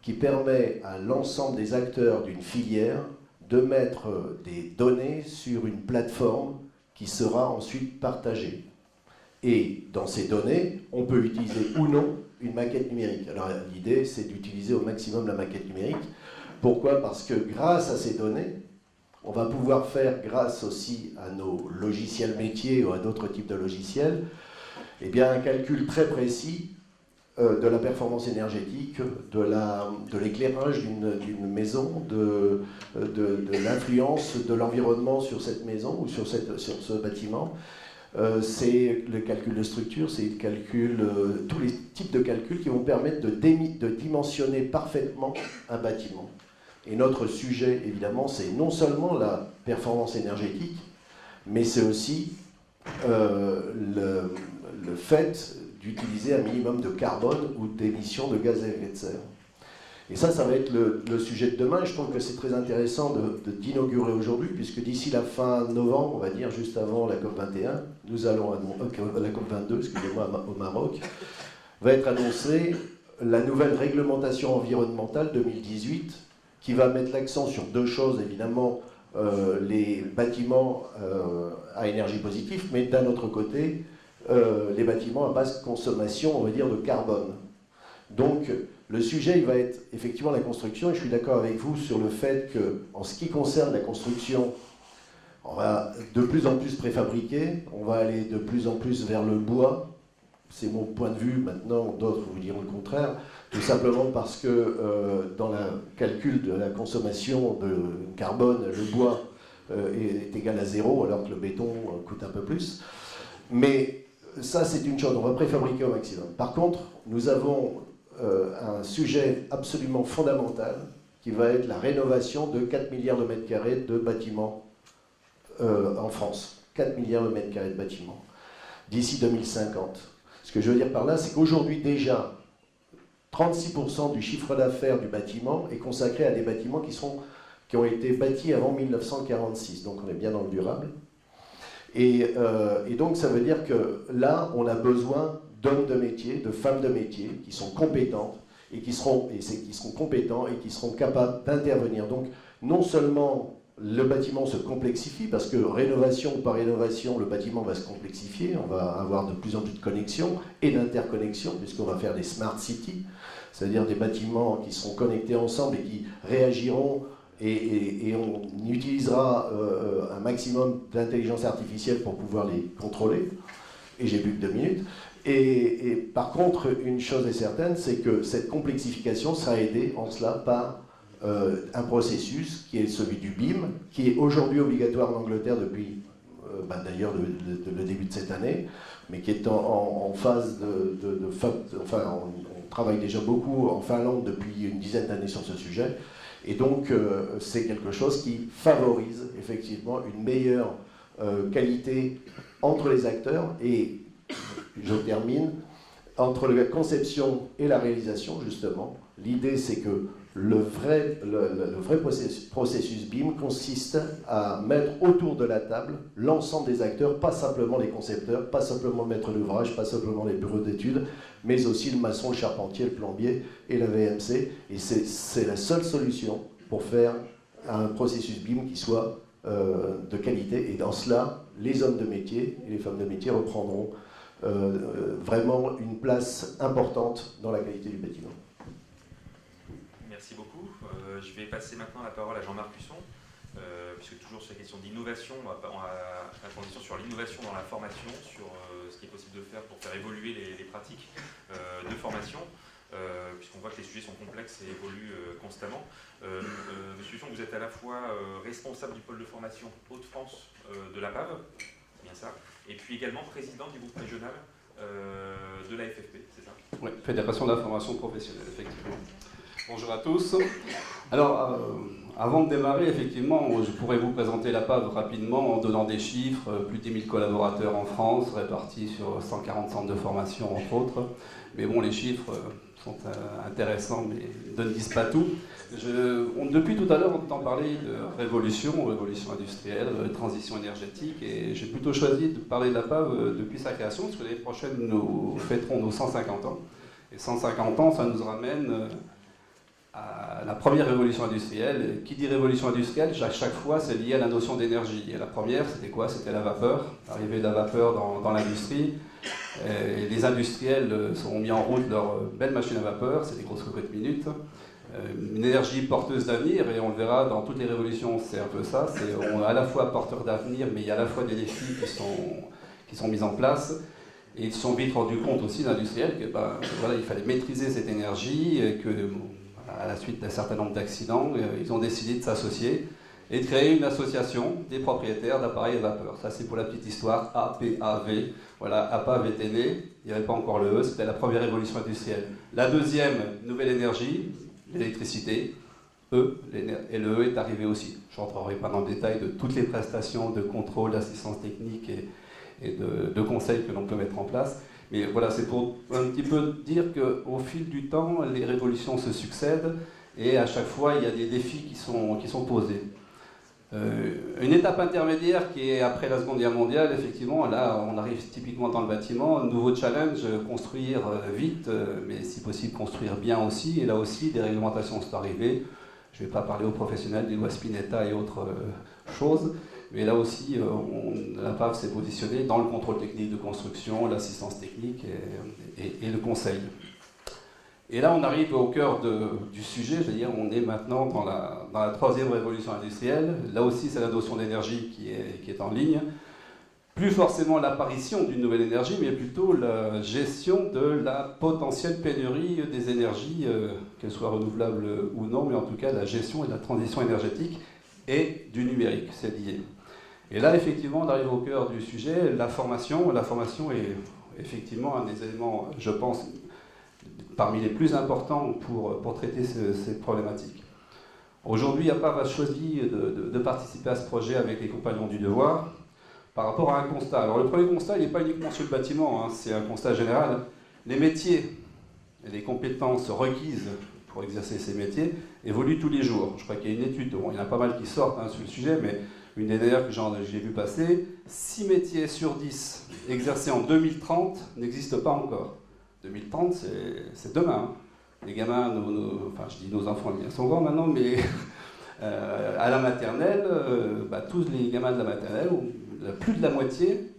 qui permet à l'ensemble des acteurs d'une filière de mettre des données sur une plateforme qui sera ensuite partagée. Et dans ces données, on peut utiliser ou non une maquette numérique. Alors l'idée, c'est d'utiliser au maximum la maquette numérique. Pourquoi? Parce que grâce à ces données, on va pouvoir faire, grâce aussi à nos logiciels métiers ou à d'autres types de logiciels, eh bien, un calcul très précis de la performance énergétique, de l'éclairage d'une maison, de l'influence de l'environnement sur cette maison ou sur ce bâtiment. C'est le calcul de structure, c'est tous les types de calculs qui vont permettre de dimensionner parfaitement un bâtiment. Et notre sujet, évidemment, c'est non seulement la performance énergétique, mais c'est aussi le fait d'utiliser un minimum de carbone ou d'émissions de gaz à effet de serre. Et ça va être le sujet de demain. Et je trouve que c'est très intéressant d'inaugurer aujourd'hui, puisque d'ici la fin novembre, on va dire juste avant la COP21, nous allons la COP22, excusez-moi, au Maroc, va être annoncée la nouvelle réglementation environnementale 2018, qui va mettre l'accent sur deux choses, évidemment, les bâtiments à énergie positive, mais d'un autre côté, les bâtiments à basse consommation, on va dire, de carbone. Donc, le sujet, il va être effectivement la construction, et je suis d'accord avec vous sur le fait qu'en ce qui concerne la construction, on va de plus en plus préfabriquer, on va aller de plus en plus vers le bois. C'est mon point de vue, maintenant d'autres vous diront le contraire, tout simplement parce que dans le calcul de la consommation de carbone, le bois est égal à 0, alors que le béton coûte un peu plus. Mais ça, c'est une chose, on va préfabriquer au maximum. Par contre, nous avons un sujet absolument fondamental qui va être la rénovation de 4 milliards de mètres carrés de bâtiments en France. 4 milliards de mètres carrés de bâtiments d'ici 2050. Ce que je veux dire par là, c'est qu'aujourd'hui déjà, 36% du chiffre d'affaires du bâtiment est consacré à des bâtiments qui ont été bâtis avant 1946. Donc on est bien dans le durable. Et donc ça veut dire que là, on a besoin d'hommes de métier, de femmes de métier qui sont compétentes et qui seront compétents et qui seront capables d'intervenir. Donc non seulement le bâtiment se complexifie, parce que rénovation par rénovation, le bâtiment va se complexifier, on va avoir de plus en plus de connexions et d'interconnexions, puisqu'on va faire des smart cities, c'est-à-dire des bâtiments qui seront connectés ensemble et qui réagiront, et on utilisera un maximum d'intelligence artificielle pour pouvoir les contrôler. Et j'ai plus que 2 minutes. Et par contre, une chose est certaine, c'est que cette complexification sera aidée en cela par un processus qui est celui du BIM, qui est aujourd'hui obligatoire en Angleterre depuis d'ailleurs le début de cette année, mais qui est en phase enfin, on travaille déjà beaucoup en Finlande depuis une dizaine d'années sur ce sujet, et donc c'est quelque chose qui favorise effectivement une meilleure qualité entre les acteurs, et je termine, entre la conception et la réalisation, justement. L'idée, c'est que le vrai processus BIM consiste à mettre autour de la table l'ensemble des acteurs, pas simplement les concepteurs, pas simplement le maître d'ouvrage, pas simplement les bureaux d'études, mais aussi le maçon, le charpentier, le plombier et la VMC. Et c'est la seule solution pour faire un processus BIM qui soit de qualité. Et dans cela, les hommes de métier et les femmes de métier reprendront vraiment une place importante dans la qualité du bâtiment. Merci beaucoup. Je vais passer maintenant la parole à Jean-Marc Husson, puisque toujours sur la question d'innovation, on va faire une condition sur l'innovation dans la formation, sur ce qui est possible de faire pour faire évoluer les pratiques de formation, puisqu'on voit que les sujets sont complexes et évoluent constamment. Monsieur Husson, vous êtes à la fois responsable du pôle de formation Hauts-de-France de la PAV, bien ça, et puis également président du groupe régional de la FFP, c'est ça? Oui, Fédération de la formation professionnelle, effectivement. Bonjour à tous. Alors, avant de démarrer, effectivement, je pourrais vous présenter la PAV rapidement en donnant des chiffres. Plus de 10 000 collaborateurs en France, répartis sur 140 centres de formation, entre autres. Mais bon, les chiffres sont intéressants, mais ne disent pas tout. Depuis tout à l'heure, on entend parler de révolution industrielle, transition énergétique, et j'ai plutôt choisi de parler de la PAV depuis sa création, parce que l'année prochaine, nous fêterons nos 150 ans. Et 150 ans, ça nous ramène à la première révolution industrielle. Qui dit révolution industrielle, à chaque fois, c'est lié à la notion d'énergie. Et la première, c'était quoi? C'était la vapeur, l'arrivée de la vapeur dans l'industrie. Les industriels ont mis en route leurs belles machines à vapeur, c'est des grosses cocottes minutes. une énergie porteuse d'avenir, et on le verra dans toutes les révolutions, c'est un peu ça, on est à la fois porteur d'avenir, mais il y a à la fois des défis qui sont mis en place, et ils se sont vite rendus compte aussi, l'industriel, que voilà, il fallait maîtriser cette énergie, et que à la suite d'un certain nombre d'accidents, ils ont décidé de s'associer et de créer une association des propriétaires d'appareils à vapeur. Ça, c'est pour la petite histoire, APAV. Voilà, APAV était né, il n'y avait pas encore le E, c'était la première révolution industrielle. La deuxième, nouvelle énergie, l'électricité, et le E est arrivé aussi. Je n'entrerai pas dans le détail de toutes les prestations de contrôle, d'assistance technique et de conseils que l'on peut mettre en place. Mais voilà, c'est pour un petit peu dire qu'au fil du temps, les révolutions se succèdent et à chaque fois, il y a des défis qui sont posés. Une étape intermédiaire qui est après la Seconde Guerre mondiale, effectivement, là on arrive typiquement dans le bâtiment, nouveau challenge, construire vite, mais si possible construire bien aussi, et là aussi des réglementations sont arrivées. Je ne vais pas parler aux professionnels des lois Spinetta et autres choses, mais là aussi la PAV s'est positionnée dans le contrôle technique de construction, l'assistance technique et le conseil. Et là, on arrive au cœur du sujet, je veux dire, on est maintenant dans la troisième révolution industrielle. Là aussi, c'est la notion d'énergie qui est en ligne. Plus forcément l'apparition d'une nouvelle énergie, mais plutôt la gestion de la potentielle pénurie des énergies, qu'elles soient renouvelables ou non, mais en tout cas la gestion et la transition énergétique et du numérique, c'est lié. Et là, effectivement, on arrive au cœur du sujet, la formation. La formation est effectivement un des éléments, je pense, parmi les plus importants pour traiter cette problématique. Aujourd'hui, APAV a choisi de participer à ce projet avec les compagnons du devoir par rapport à un constat. Alors le premier constat, il n'est pas uniquement sur le bâtiment, hein, c'est un constat général. Les métiers et les compétences requises pour exercer ces métiers évoluent tous les jours. Je crois qu'il y a une étude, bon, il y en a pas mal qui sortent sur le sujet, mais une des dernières que j'ai vu passer, 6 métiers sur 10 exercés en 2030 n'existent pas encore. 2030, c'est demain. Hein. Les gamins, enfin je dis nos enfants, ils sont grands maintenant, mais à la maternelle, tous les gamins de la maternelle, plus de la moitié,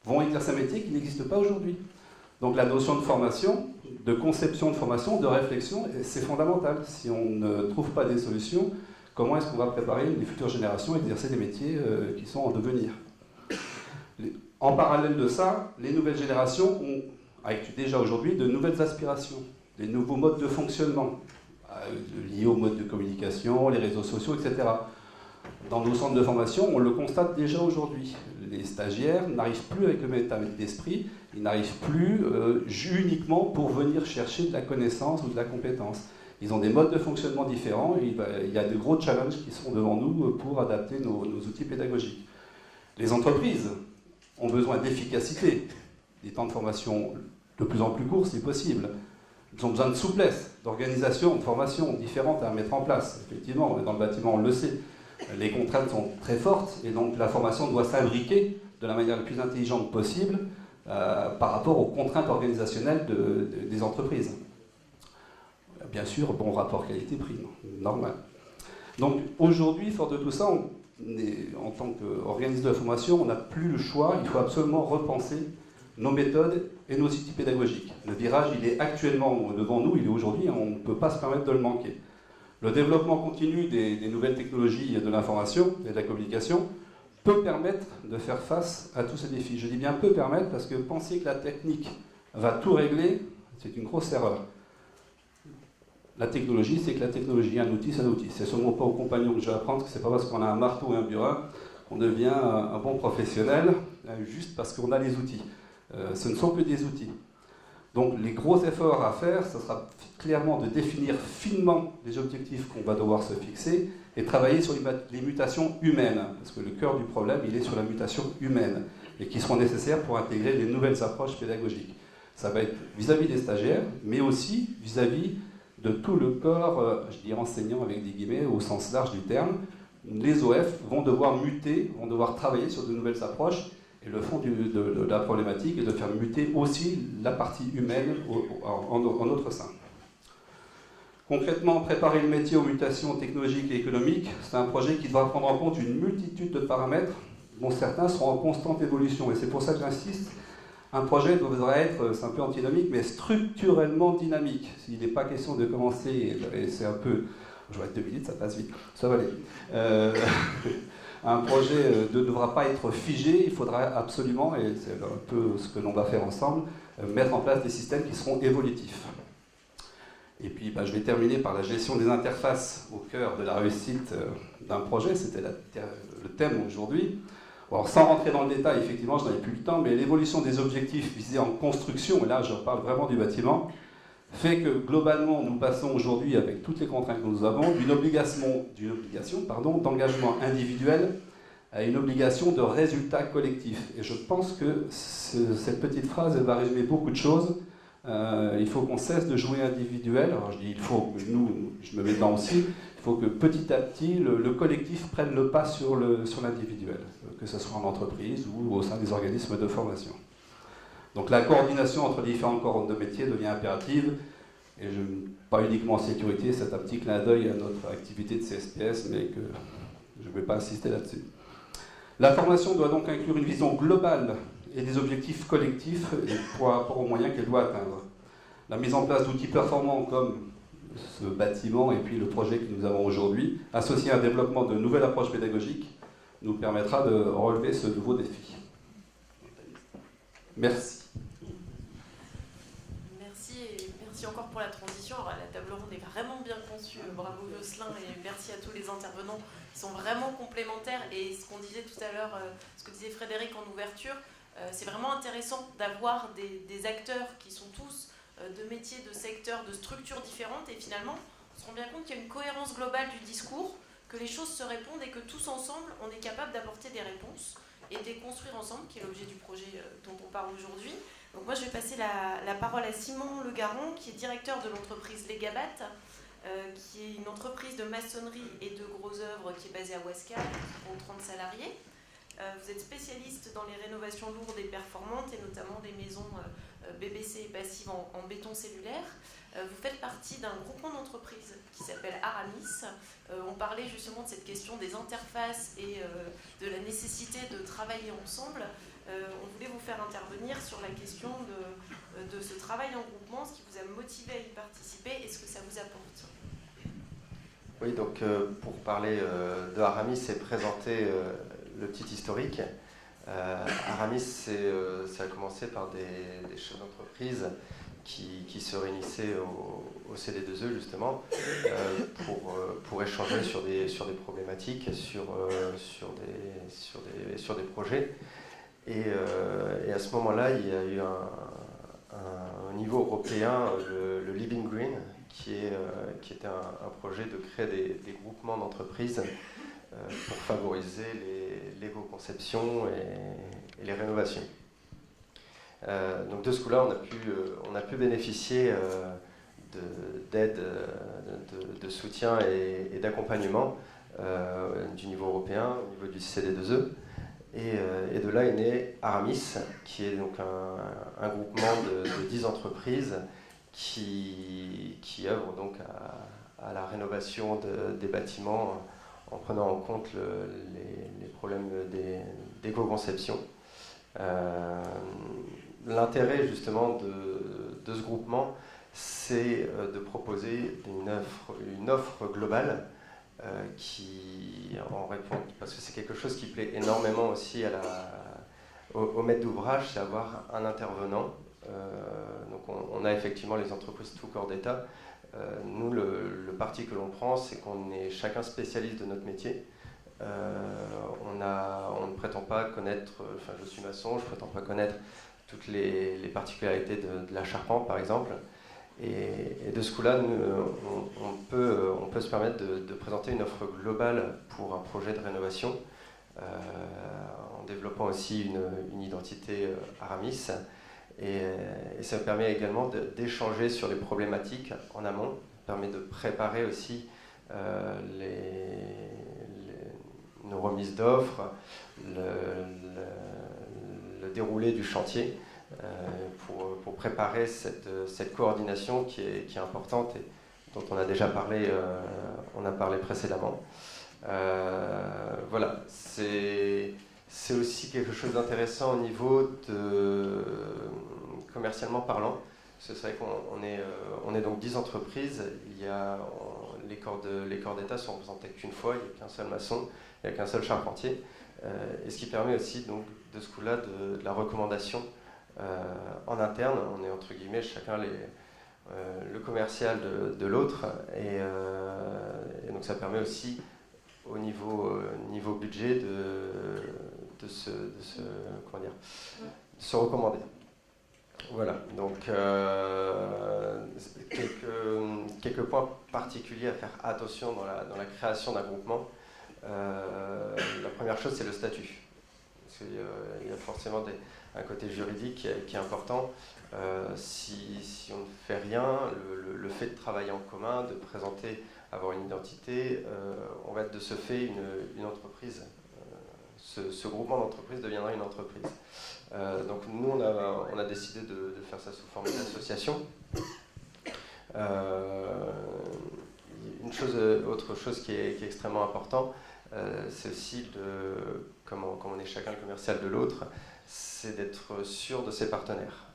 vont exercer un métier qui n'existe pas aujourd'hui. Donc la notion de formation, de conception de formation, de réflexion, c'est fondamental. Si on ne trouve pas des solutions, comment est-ce qu'on va préparer les futures générations à exercer des métiers qui sont en devenir? En parallèle de ça, les nouvelles générations ont déjà aujourd'hui de nouvelles aspirations, des nouveaux modes de fonctionnement liés aux modes de communication, les réseaux sociaux, etc. Dans nos centres de formation, on le constate déjà aujourd'hui. Les stagiaires n'arrivent plus avec le même état d'esprit, ils n'arrivent plus uniquement pour venir chercher de la connaissance ou de la compétence. Ils ont des modes de fonctionnement différents et il y a de gros challenges qui sont devant nous pour adapter nos outils pédagogiques. Les entreprises ont besoin d'efficacité, des temps de formation de plus en plus courts si possible. Ils ont besoin de souplesse, d'organisation, de formation différentes à mettre en place. Effectivement, dans le bâtiment, on le sait. Les contraintes sont très fortes et donc la formation doit s'imbriquer de la manière la plus intelligente possible par rapport aux contraintes organisationnelles des entreprises. Bien sûr, bon rapport qualité-prix, normal. Donc aujourd'hui, fort de tout ça, en tant qu'organisme de formation, on n'a plus le choix, il faut absolument repenser nos méthodes et nos outils pédagogiques. Le virage, il est actuellement devant nous, il est aujourd'hui, on ne peut pas se permettre de le manquer. Le développement continu des nouvelles technologies de l'information et de la communication peut permettre de faire face à tous ces défis. Je dis bien peut permettre parce que penser que la technique va tout régler, c'est une grosse erreur. La technologie, c'est que la technologie, un outil, c'est un outil. C'est sûrement pas aux compagnons que je vais apprendre que c'est pas parce qu'on a un marteau et un burin qu'on devient un bon professionnel, juste parce qu'on a les outils. Ce ne sont que des outils. Donc les gros efforts à faire, ce sera clairement de définir finement les objectifs qu'on va devoir se fixer et travailler sur les mutations humaines. Parce que le cœur du problème, il est sur la mutation humaine et qui seront nécessaires pour intégrer les nouvelles approches pédagogiques. Ça va être vis-à-vis des stagiaires, mais aussi vis-à-vis de tout le corps, je dis enseignant avec des guillemets, au sens large du terme. Les OF vont devoir muter, vont devoir travailler sur de nouvelles approches. Et le fond de la problématique est de faire muter aussi la partie humaine en notre sein. Concrètement, préparer le métier aux mutations technologiques et économiques, c'est un projet qui devra prendre en compte une multitude de paramètres dont certains seront en constante évolution. Et c'est pour ça que j'insiste Un projet devrait être, c'est un peu antinomique, mais structurellement dynamique. S'il n'est pas question de commencer, et c'est un peu, je vois 2 minutes, ça passe vite, ça va aller. Un projet ne devra pas être figé, il faudra absolument, et c'est un peu ce que l'on va faire ensemble, mettre en place des systèmes qui seront évolutifs. Et puis je vais terminer par la gestion des interfaces au cœur de la réussite d'un projet, c'était le thème aujourd'hui. Alors, sans rentrer dans le détail, effectivement, je n'avais plus le temps, mais l'évolution des objectifs visés en construction, et là je parle vraiment du bâtiment, fait que globalement nous passons aujourd'hui, avec toutes les contraintes que nous avons, d'une obligation d'engagement individuel à une obligation de résultat collectif. Et je pense que cette petite phrase elle va résumer beaucoup de choses. Il faut qu'on cesse de jouer individuel. Alors je dis il faut, nous, je me mets dedans aussi, il faut que petit à petit le collectif prenne le pas sur l'individuel, que ce soit en entreprise ou au sein des organismes de formation. Donc la coordination entre les différents corps de métier devient impérative, et pas uniquement en sécurité, c'est un petit clin d'œil à notre activité de CSPS, mais que je ne vais pas insister là-dessus. La formation doit donc inclure une vision globale et des objectifs collectifs par rapport aux moyens qu'elle doit atteindre. La mise en place d'outils performants comme ce bâtiment et puis le projet que nous avons aujourd'hui, associé à un développement de nouvelles approches pédagogiques, nous permettra de relever ce nouveau défi. Merci. Merci encore pour la transition. Alors, la table ronde est vraiment bien conçue. Bravo Jocelyn et merci à tous les intervenants qui sont vraiment complémentaires. Et ce qu'on disait tout à l'heure, ce que disait Frédéric en ouverture, c'est vraiment intéressant d'avoir des acteurs qui sont tous de métiers, de secteurs, de structures différentes. Et finalement, on se rend bien compte qu'il y a une cohérence globale du discours, que les choses se répondent et que tous ensemble, on est capable d'apporter des réponses et de les construire ensemble, qui est l'objet du projet dont on parle aujourd'hui. Donc moi, je vais passer la parole à Simon Le Garon, qui est directeur de l'entreprise Legabat, qui est une entreprise de maçonnerie et de gros œuvres qui est basée à Huascar, qui compte 30 salariés. Vous êtes spécialiste dans les rénovations lourdes et performantes, et notamment des maisons BBC et passives en béton cellulaire. Vous faites partie d'un groupement d'entreprises qui s'appelle Aramis. On parlait justement de cette question des interfaces et de la nécessité de travailler ensemble. On voulait vous faire intervenir sur la question de ce travail en groupement, ce qui vous a motivé à y participer et ce que ça vous apporte. Oui, donc pour parler de Aramis et présenter le petit historique, Aramis, ça a commencé par des chefs d'entreprise qui se réunissaient au CD2E justement pour échanger sur des problématiques, sur des projets. Et à ce moment-là, il y a eu au niveau européen le Living Green, qui était un projet de créer des groupements d'entreprises pour favoriser l'éco-conception et les rénovations. Donc de ce coup-là, on a pu bénéficier d'aide, de soutien et d'accompagnement du niveau européen, au niveau du CD2E. Et de là est né Aramis, qui est donc un groupement de 10 entreprises qui œuvrent donc à la rénovation des bâtiments en prenant en compte les problèmes d'éco-conception. L'intérêt justement de ce groupement, c'est de proposer une offre globale qui en répond, parce que c'est quelque chose qui plaît énormément aussi au maître d'ouvrage, c'est avoir un intervenant. Donc on a effectivement les entreprises tout corps d'État. Nous, le parti que l'on prend, c'est qu'on est chacun spécialiste de notre métier. On ne prétend pas connaître, enfin je suis maçon, je ne prétends pas connaître toutes les particularités de la charpente par exemple. Et de ce coup-là, on peut se permettre de présenter une offre globale pour un projet de rénovation, en développant aussi une identité Aramis. Et ça me permet également d'échanger sur les problématiques en amont, ça permet de préparer aussi nos remises d'offres, le déroulé du chantier, pour préparer cette coordination qui est importante et dont on a déjà parlé, C'est aussi quelque chose d'intéressant au niveau de commercialement parlant. C'est vrai qu'on est donc 10 entreprises. Les corps d'État sont représentés qu'une fois, il n'y a qu'un seul maçon, il n'y a qu'un seul charpentier. Et ce qui permet aussi donc, de ce coup-là de la recommandation en interne. On est entre guillemets chacun le commercial de l'autre. Et donc ça permet aussi au niveau budget de se recommander. Voilà, donc quelques points particuliers à faire attention dans la création d'un groupement. La première chose, c'est le statut. Parce qu'il y a forcément un côté juridique qui est important. Si on ne fait rien, le fait de travailler en commun, de présenter, avoir une identité, on va être de ce fait une entreprise. Ce groupement d'entreprises deviendra une entreprise. Donc nous, on a décidé de faire ça sous forme d'association. Autre chose qui est extrêmement important, c'est aussi, comme on est chacun le commercial de l'autre, c'est d'être sûr de ses partenaires.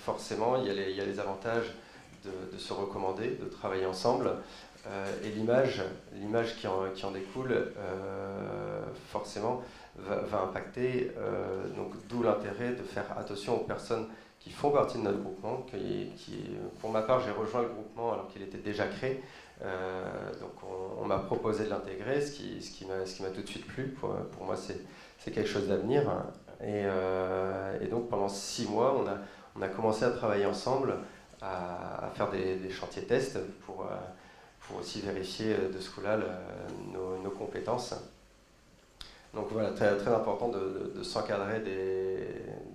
Forcément, il y a les avantages de se recommander, de travailler ensemble, et l'image qui en découle, forcément, va impacter, donc d'où l'intérêt de faire attention aux personnes qui font partie de notre groupement. Pour ma part, j'ai rejoint le groupement alors qu'il était déjà créé, donc on m'a proposé de l'intégrer, ce qui m'a tout de suite plu. Pour moi, c'est quelque chose d'avenir, et donc pendant 6 mois, on a commencé à travailler ensemble, à faire des chantiers tests pour aussi vérifier de ce coup-là nos compétences. Donc voilà, très, très important de s'encadrer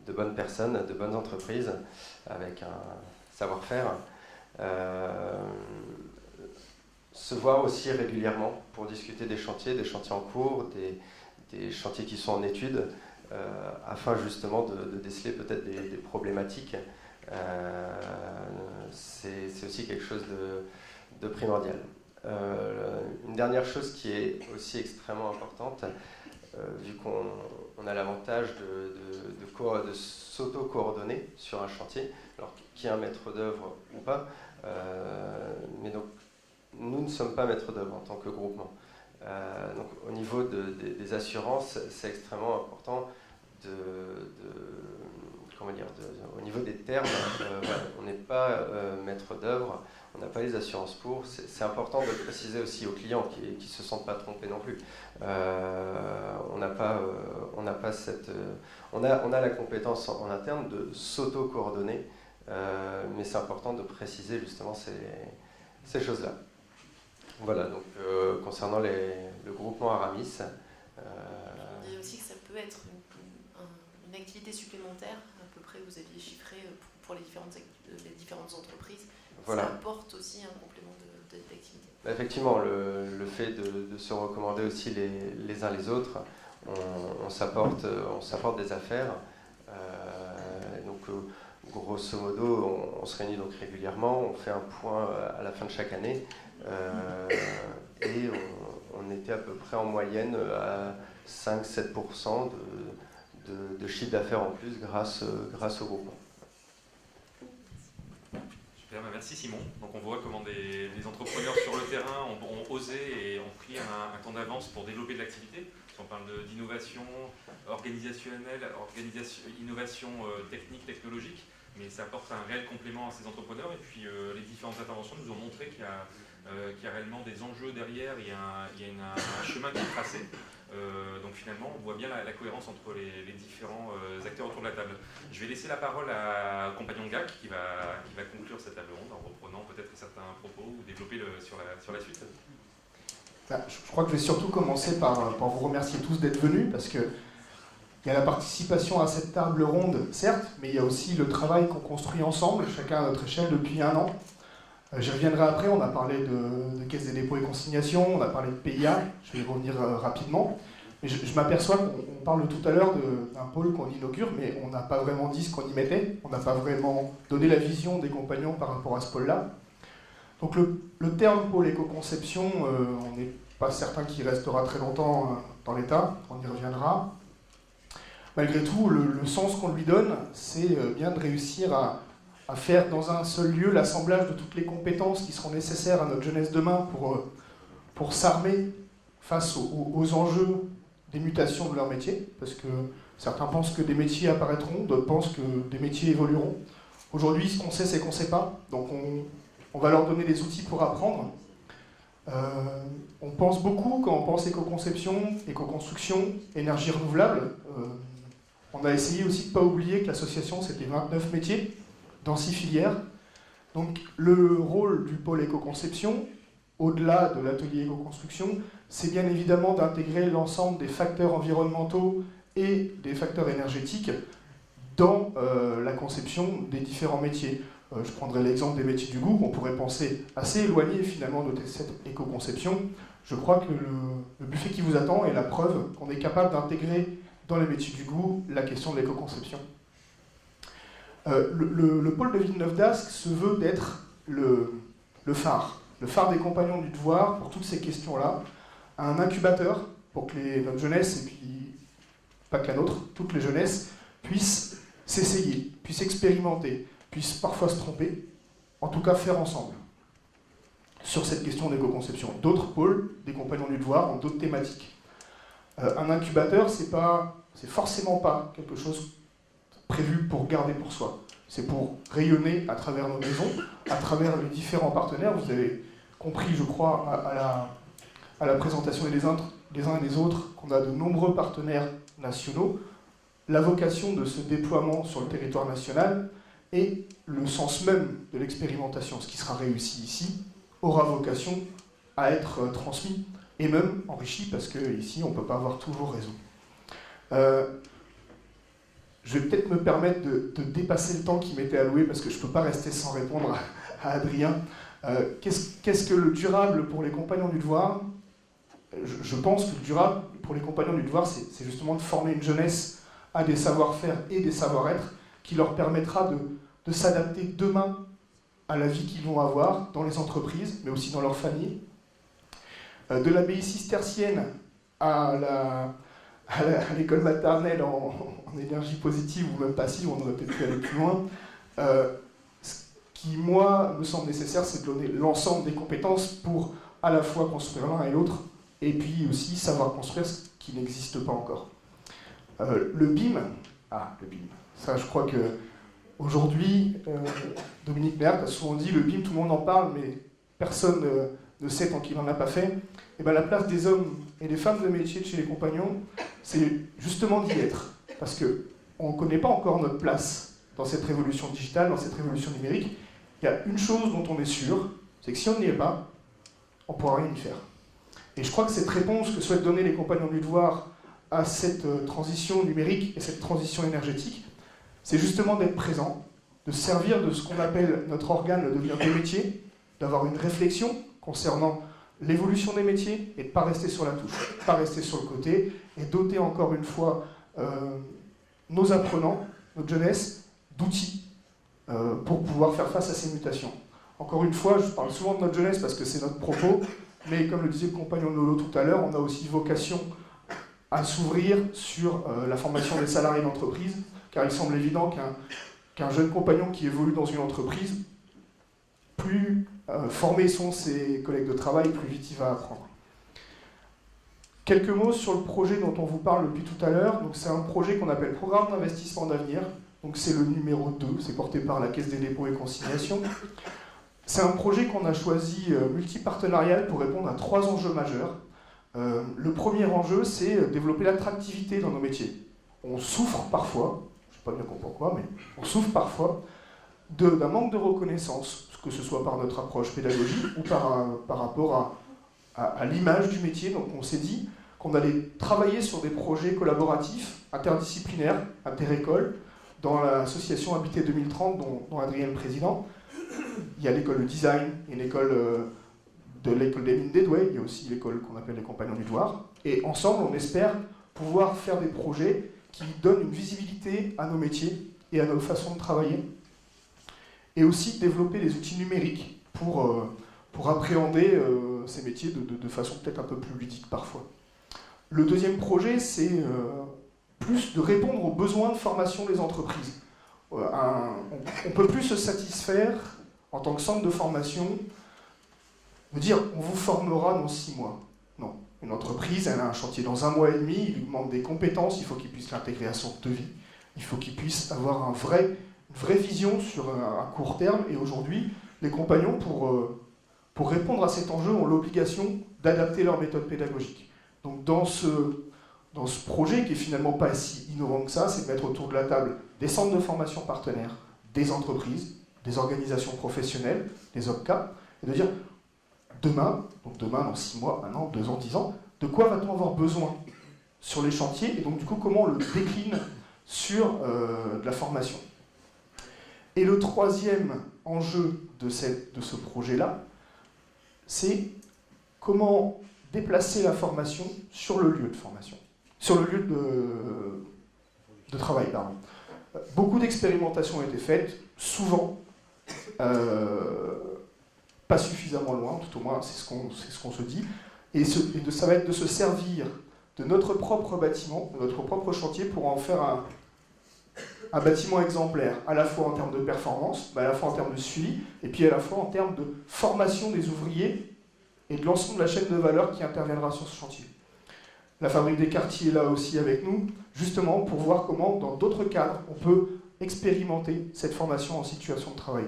de bonnes personnes, de bonnes entreprises, avec un savoir-faire. Se voir aussi régulièrement pour discuter des chantiers en cours, des chantiers qui sont en études, afin justement de déceler peut-être des problématiques. C'est aussi quelque chose de primordial. Une dernière chose qui est aussi extrêmement importante, vu qu'on a l'avantage de s'auto-coordonner sur un chantier, alors qu'il y ait un maître d'œuvre ou pas, mais donc nous ne sommes pas maîtres d'œuvre en tant que groupement. Donc au niveau des assurances, c'est extrêmement important au niveau des termes, voilà, on n'est pas maître d'œuvre, on n'a pas les assurances pour. C'est important de le préciser aussi aux clients qui ne se sentent pas trompés non plus. On a la compétence en interne de s'auto-coordonner, mais c'est important de préciser justement ces choses-là. Voilà, donc concernant le groupement Aramis. On dit aussi que ça peut être une activité supplémentaire, à peu près vous aviez chiffré pour les différentes entreprises. Voilà. Ça apporte aussi un complément d'activité. Effectivement, le fait de se recommander aussi les uns les autres, on s'apporte des affaires. Donc, grosso modo, on se réunit donc régulièrement, on fait un point à la fin de chaque année, et on était à peu près en moyenne à 5-7% de chiffre d'affaires en plus grâce au groupement. Super, merci Simon. Donc on voit comment des entrepreneurs sur le terrain ont osé et ont pris un temps d'avance pour développer de l'activité. On parle d'innovation organisationnelle, innovation technique, technologique, mais ça apporte un réel complément à ces entrepreneurs. Et puis les différentes interventions nous ont montré qu'il y a réellement des enjeux derrière, il y a un chemin qui est tracé. Donc finalement, on voit bien la cohérence entre les différents acteurs autour de la table. Je vais laisser la parole à compagnon GAC qui va conclure cette table ronde en reprenant peut-être certains propos ou développer sur la suite. Je crois que je vais surtout commencer par vous remercier tous d'être venus, parce qu'il y a la participation à cette table ronde, certes, mais il y a aussi le travail qu'on construit ensemble, chacun à notre échelle, depuis 1 an. J'y reviendrai après, on a parlé de Caisse des dépôts et consignations, on a parlé de PIA, je vais y revenir rapidement. Mais je m'aperçois qu'on parle tout à l'heure d'un pôle qu'on inaugure, mais on n'a pas vraiment dit ce qu'on y mettait, on n'a pas vraiment donné la vision des compagnons par rapport à ce pôle-là. Donc le terme pôle éco-conception, on n'est pas certain qu'il restera très longtemps dans l'État, on y reviendra. malgré tout, le sens qu'on lui donne, c'est bien de réussir à faire dans un seul lieu l'assemblage de toutes les compétences qui seront nécessaires à notre jeunesse demain pour s'armer face aux enjeux des mutations de leur métier, parce que certains pensent que des métiers apparaîtront, d'autres pensent que des métiers évolueront. Aujourd'hui, ce qu'on sait, c'est qu'on ne sait pas, donc on va leur donner des outils pour apprendre. On pense beaucoup, quand on pense éco-conception, éco-construction, énergie renouvelable, on a essayé aussi de ne pas oublier que l'association, c'était 29 métiers dans 6 filières. Donc le rôle du pôle éco-conception, au-delà de l'atelier éco-construction, c'est bien évidemment d'intégrer l'ensemble des facteurs environnementaux et des facteurs énergétiques dans la conception des différents métiers. Je prendrai l'exemple des métiers du goût, qu'on pourrait penser assez éloigné finalement de cette éco-conception. Je crois que le buffet qui vous attend est la preuve qu'on est capable d'intégrer dans les métiers du goût la question de l'éco-conception. Le pôle de Villeneuve-d'Ascq se veut d'être le phare des compagnons du devoir pour toutes ces questions-là, un incubateur pour que notre jeunesse, et puis pas que la nôtre, toutes les jeunesses, puissent s'essayer, puissent expérimenter, puissent parfois se tromper, en tout cas faire ensemble sur cette question d'éco-conception. D'autres pôles, des compagnons du devoir, ont d'autres thématiques. Un incubateur, c'est forcément pas quelque chose prévu pour garder pour soi. C'est pour rayonner à travers nos maisons, à travers les différents partenaires. Vous avez compris, je crois, à la présentation des uns et des autres, qu'on a de nombreux partenaires nationaux. La vocation de ce déploiement sur le territoire national et le sens même de l'expérimentation, ce qui sera réussi ici, aura vocation à être transmis et même enrichi, parce qu'ici, on ne peut pas avoir toujours raison. Je vais peut-être me permettre de dépasser le temps qui m'était alloué, parce que je ne peux pas rester sans répondre à Adrien. Qu'est-ce que le durable pour les compagnons du devoir ? Je pense que le durable pour les compagnons du devoir, c'est justement de former une jeunesse à des savoir-faire et des savoir-être qui leur permettra de s'adapter demain à la vie qu'ils vont avoir dans les entreprises, mais aussi dans leur famille. De l'abbaye cistercienne à l'école maternelle en énergie positive ou même passive, on aurait peut-être pu aller plus loin. Ce qui, moi, me semble nécessaire, c'est de donner l'ensemble des compétences pour à la fois construire l'un et l'autre, et puis aussi savoir construire ce qui n'existe pas encore. Le BIM, ça je crois que aujourd'hui, Dominique Merck a souvent dit, le BIM, tout le monde en parle, mais personne ne sait tant qu'il n'en a pas fait. Et bien la place des hommes et des femmes de métier de chez les compagnons, c'est justement d'y être. Parce qu'on ne connaît pas encore notre place dans cette révolution digitale, dans cette révolution numérique. Il y a une chose dont on est sûr, c'est que si on n'y est pas, on ne pourra rien y faire. Et je crois que cette réponse que souhaitent donner les compagnons du devoir à cette transition numérique et cette transition énergétique, c'est justement d'être présent, de servir de ce qu'on appelle notre organe, le devenir des métiers, d'avoir une réflexion concernant l'évolution des métiers et de ne pas rester sur la touche, pas rester sur le côté, et doter encore une fois nos apprenants, notre jeunesse, d'outils pour pouvoir faire face à ces mutations. Encore une fois, je parle souvent de notre jeunesse parce que c'est notre propos, mais comme le disait le compagnon Nolo tout à l'heure, on a aussi vocation à s'ouvrir sur la formation des salariés d'entreprise, car il semble évident qu'un jeune compagnon qui évolue dans une entreprise, plus formés sont ses collègues de travail, plus vite il va apprendre. Quelques mots sur le projet dont on vous parle depuis tout à l'heure. C'est un projet qu'on appelle Programme d'investissement d'avenir. C'est le numéro 2, c'est porté par la Caisse des dépôts et consignations. C'est un projet qu'on a choisi multipartenarial pour répondre à 3 enjeux majeurs. Le premier enjeu, c'est développer l'attractivité dans nos métiers. On souffre parfois, je ne sais pas bien pourquoi, mais on souffre parfois d'un manque de reconnaissance, que ce soit par notre approche pédagogique ou par rapport à l'image du métier. Donc on s'est dit qu'on allait travailler sur des projets collaboratifs, interdisciplinaires, interécoles, dans l'association Habité 2030 dont Adrien est le président. Il y a l'école de design, une école de l'école des mines d'Edouai, il y a aussi l'école qu'on appelle les compagnons du devoir. Et ensemble, on espère pouvoir faire des projets qui donnent une visibilité à nos métiers et à nos façons de travailler. Et aussi développer des outils numériques pour appréhender ces métiers de façon peut-être un peu plus ludique parfois. Le deuxième projet, c'est plus de répondre aux besoins de formation des entreprises. On ne peut plus se satisfaire, en tant que centre de formation, de dire on vous formera dans 6 mois. Non. Une entreprise, elle a un chantier dans 1 mois et demi, il lui manque des compétences, il faut qu'il puisse l'intégrer à son devis, il faut qu'il puisse avoir une vraie vision sur un court terme. Et aujourd'hui, les compagnons, pour répondre à cet enjeu, ont l'obligation d'adapter leur méthode pédagogique. Donc dans ce projet, qui est finalement pas si innovant que ça, c'est de mettre autour de la table des centres de formation partenaires, des entreprises, des organisations professionnelles, des OPCA, et de dire demain, dans 6 mois, 1 an, 2 ans, 10 ans, de quoi va-t-on avoir besoin sur les chantiers, et donc du coup comment on le décline sur de la formation. Et le troisième enjeu de ce projet-là, c'est comment déplacer la formation sur le lieu de formation, sur le lieu de travail. Pardon. Beaucoup d'expérimentations ont été faites, souvent pas suffisamment loin, tout au moins c'est ce qu'on se dit, ça va être de se servir de notre propre bâtiment, de notre propre chantier pour en faire un bâtiment exemplaire, à la fois en termes de performance, à la fois en termes de suivi, et puis à la fois en termes de formation des ouvriers et de l'ensemble de la chaîne de valeur qui interviendra sur ce chantier. La Fabrique des Quartiers est là aussi avec nous, justement pour voir comment, dans d'autres cadres, on peut expérimenter cette formation en situation de travail.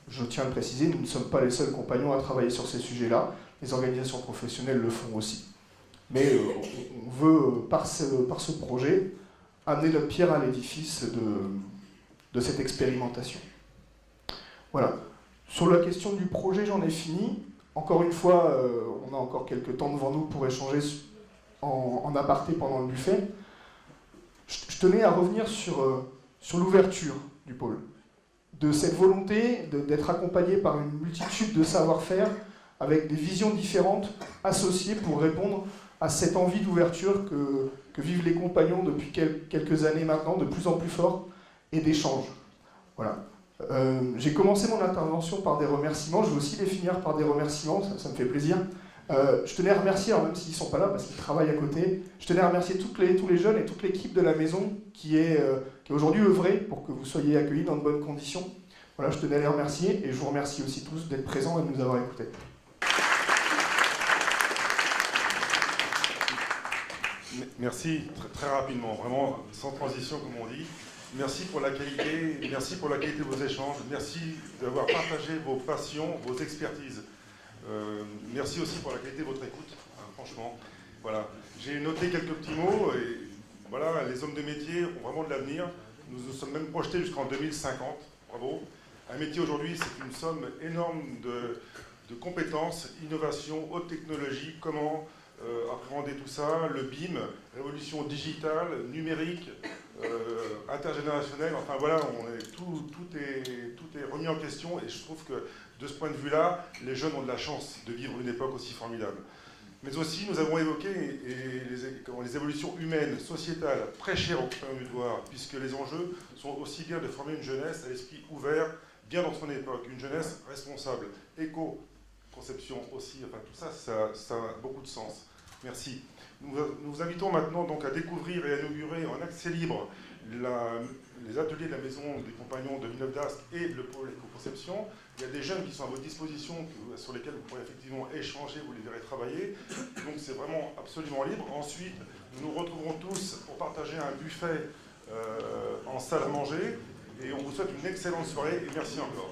Je tiens à le préciser, nous ne sommes pas les seuls compagnons à travailler sur ces sujets-là, les organisations professionnelles le font aussi. Mais on veut, par ce projet, amener notre pierre à l'édifice de cette expérimentation. Voilà. Sur la question du projet, j'en ai fini. Encore une fois, on a encore quelques temps devant nous pour échanger en aparté pendant le buffet. Je tenais à revenir sur l'ouverture du pôle, de cette volonté d'être accompagné par une multitude de savoir-faire avec des visions différentes associées pour répondre à cette envie d'ouverture que vivent les compagnons depuis quelques années maintenant, de plus en plus fort, et d'échange. Voilà. J'ai commencé mon intervention par des remerciements, je vais aussi les finir par des remerciements, ça me fait plaisir. Je tenais à remercier, alors même s'ils ne sont pas là parce qu'ils travaillent à côté, je tenais à remercier tous les jeunes et toute l'équipe de la maison qui est aujourd'hui œuvrée pour que vous soyez accueillis dans de bonnes conditions. Voilà, je tenais à les remercier et je vous remercie aussi tous d'être présents et de nous avoir écoutés. Merci, très rapidement, vraiment sans transition comme on dit. Merci pour la qualité de vos échanges, merci d'avoir partagé vos passions, vos expertises. Merci aussi pour la qualité de votre écoute, hein, franchement. Voilà. J'ai noté quelques petits mots, et voilà, les hommes de métier ont vraiment de l'avenir. Nous nous sommes même projetés jusqu'en 2050, bravo. Un métier aujourd'hui, c'est une somme énorme de compétences, innovation, haute technologie, comment appréhender tout ça, le BIM, révolution digitale, numérique, intergénérationnelle, enfin voilà, tout est remis en question, et je trouve que de ce point de vue-là, les jeunes ont de la chance de vivre une époque aussi formidable. Mais aussi, nous avons évoqué les évolutions humaines, sociétales, très chères aux compagnons du devoir, puisque les enjeux sont aussi bien de former une jeunesse à l'esprit ouvert, bien dans son époque, une jeunesse responsable, éco-conception aussi, enfin tout ça, ça a beaucoup de sens. Merci. Nous vous invitons maintenant donc à découvrir et à inaugurer en accès libre les ateliers de la Maison des Compagnons de Villeneuve d'Ascq et le pôle éco-conception. Il y a des jeunes qui sont à votre disposition, sur lesquels vous pourrez effectivement échanger, vous les verrez travailler. Donc c'est vraiment absolument libre. Ensuite, nous nous retrouverons tous pour partager un buffet en salle à manger. Et on vous souhaite une excellente soirée et merci encore.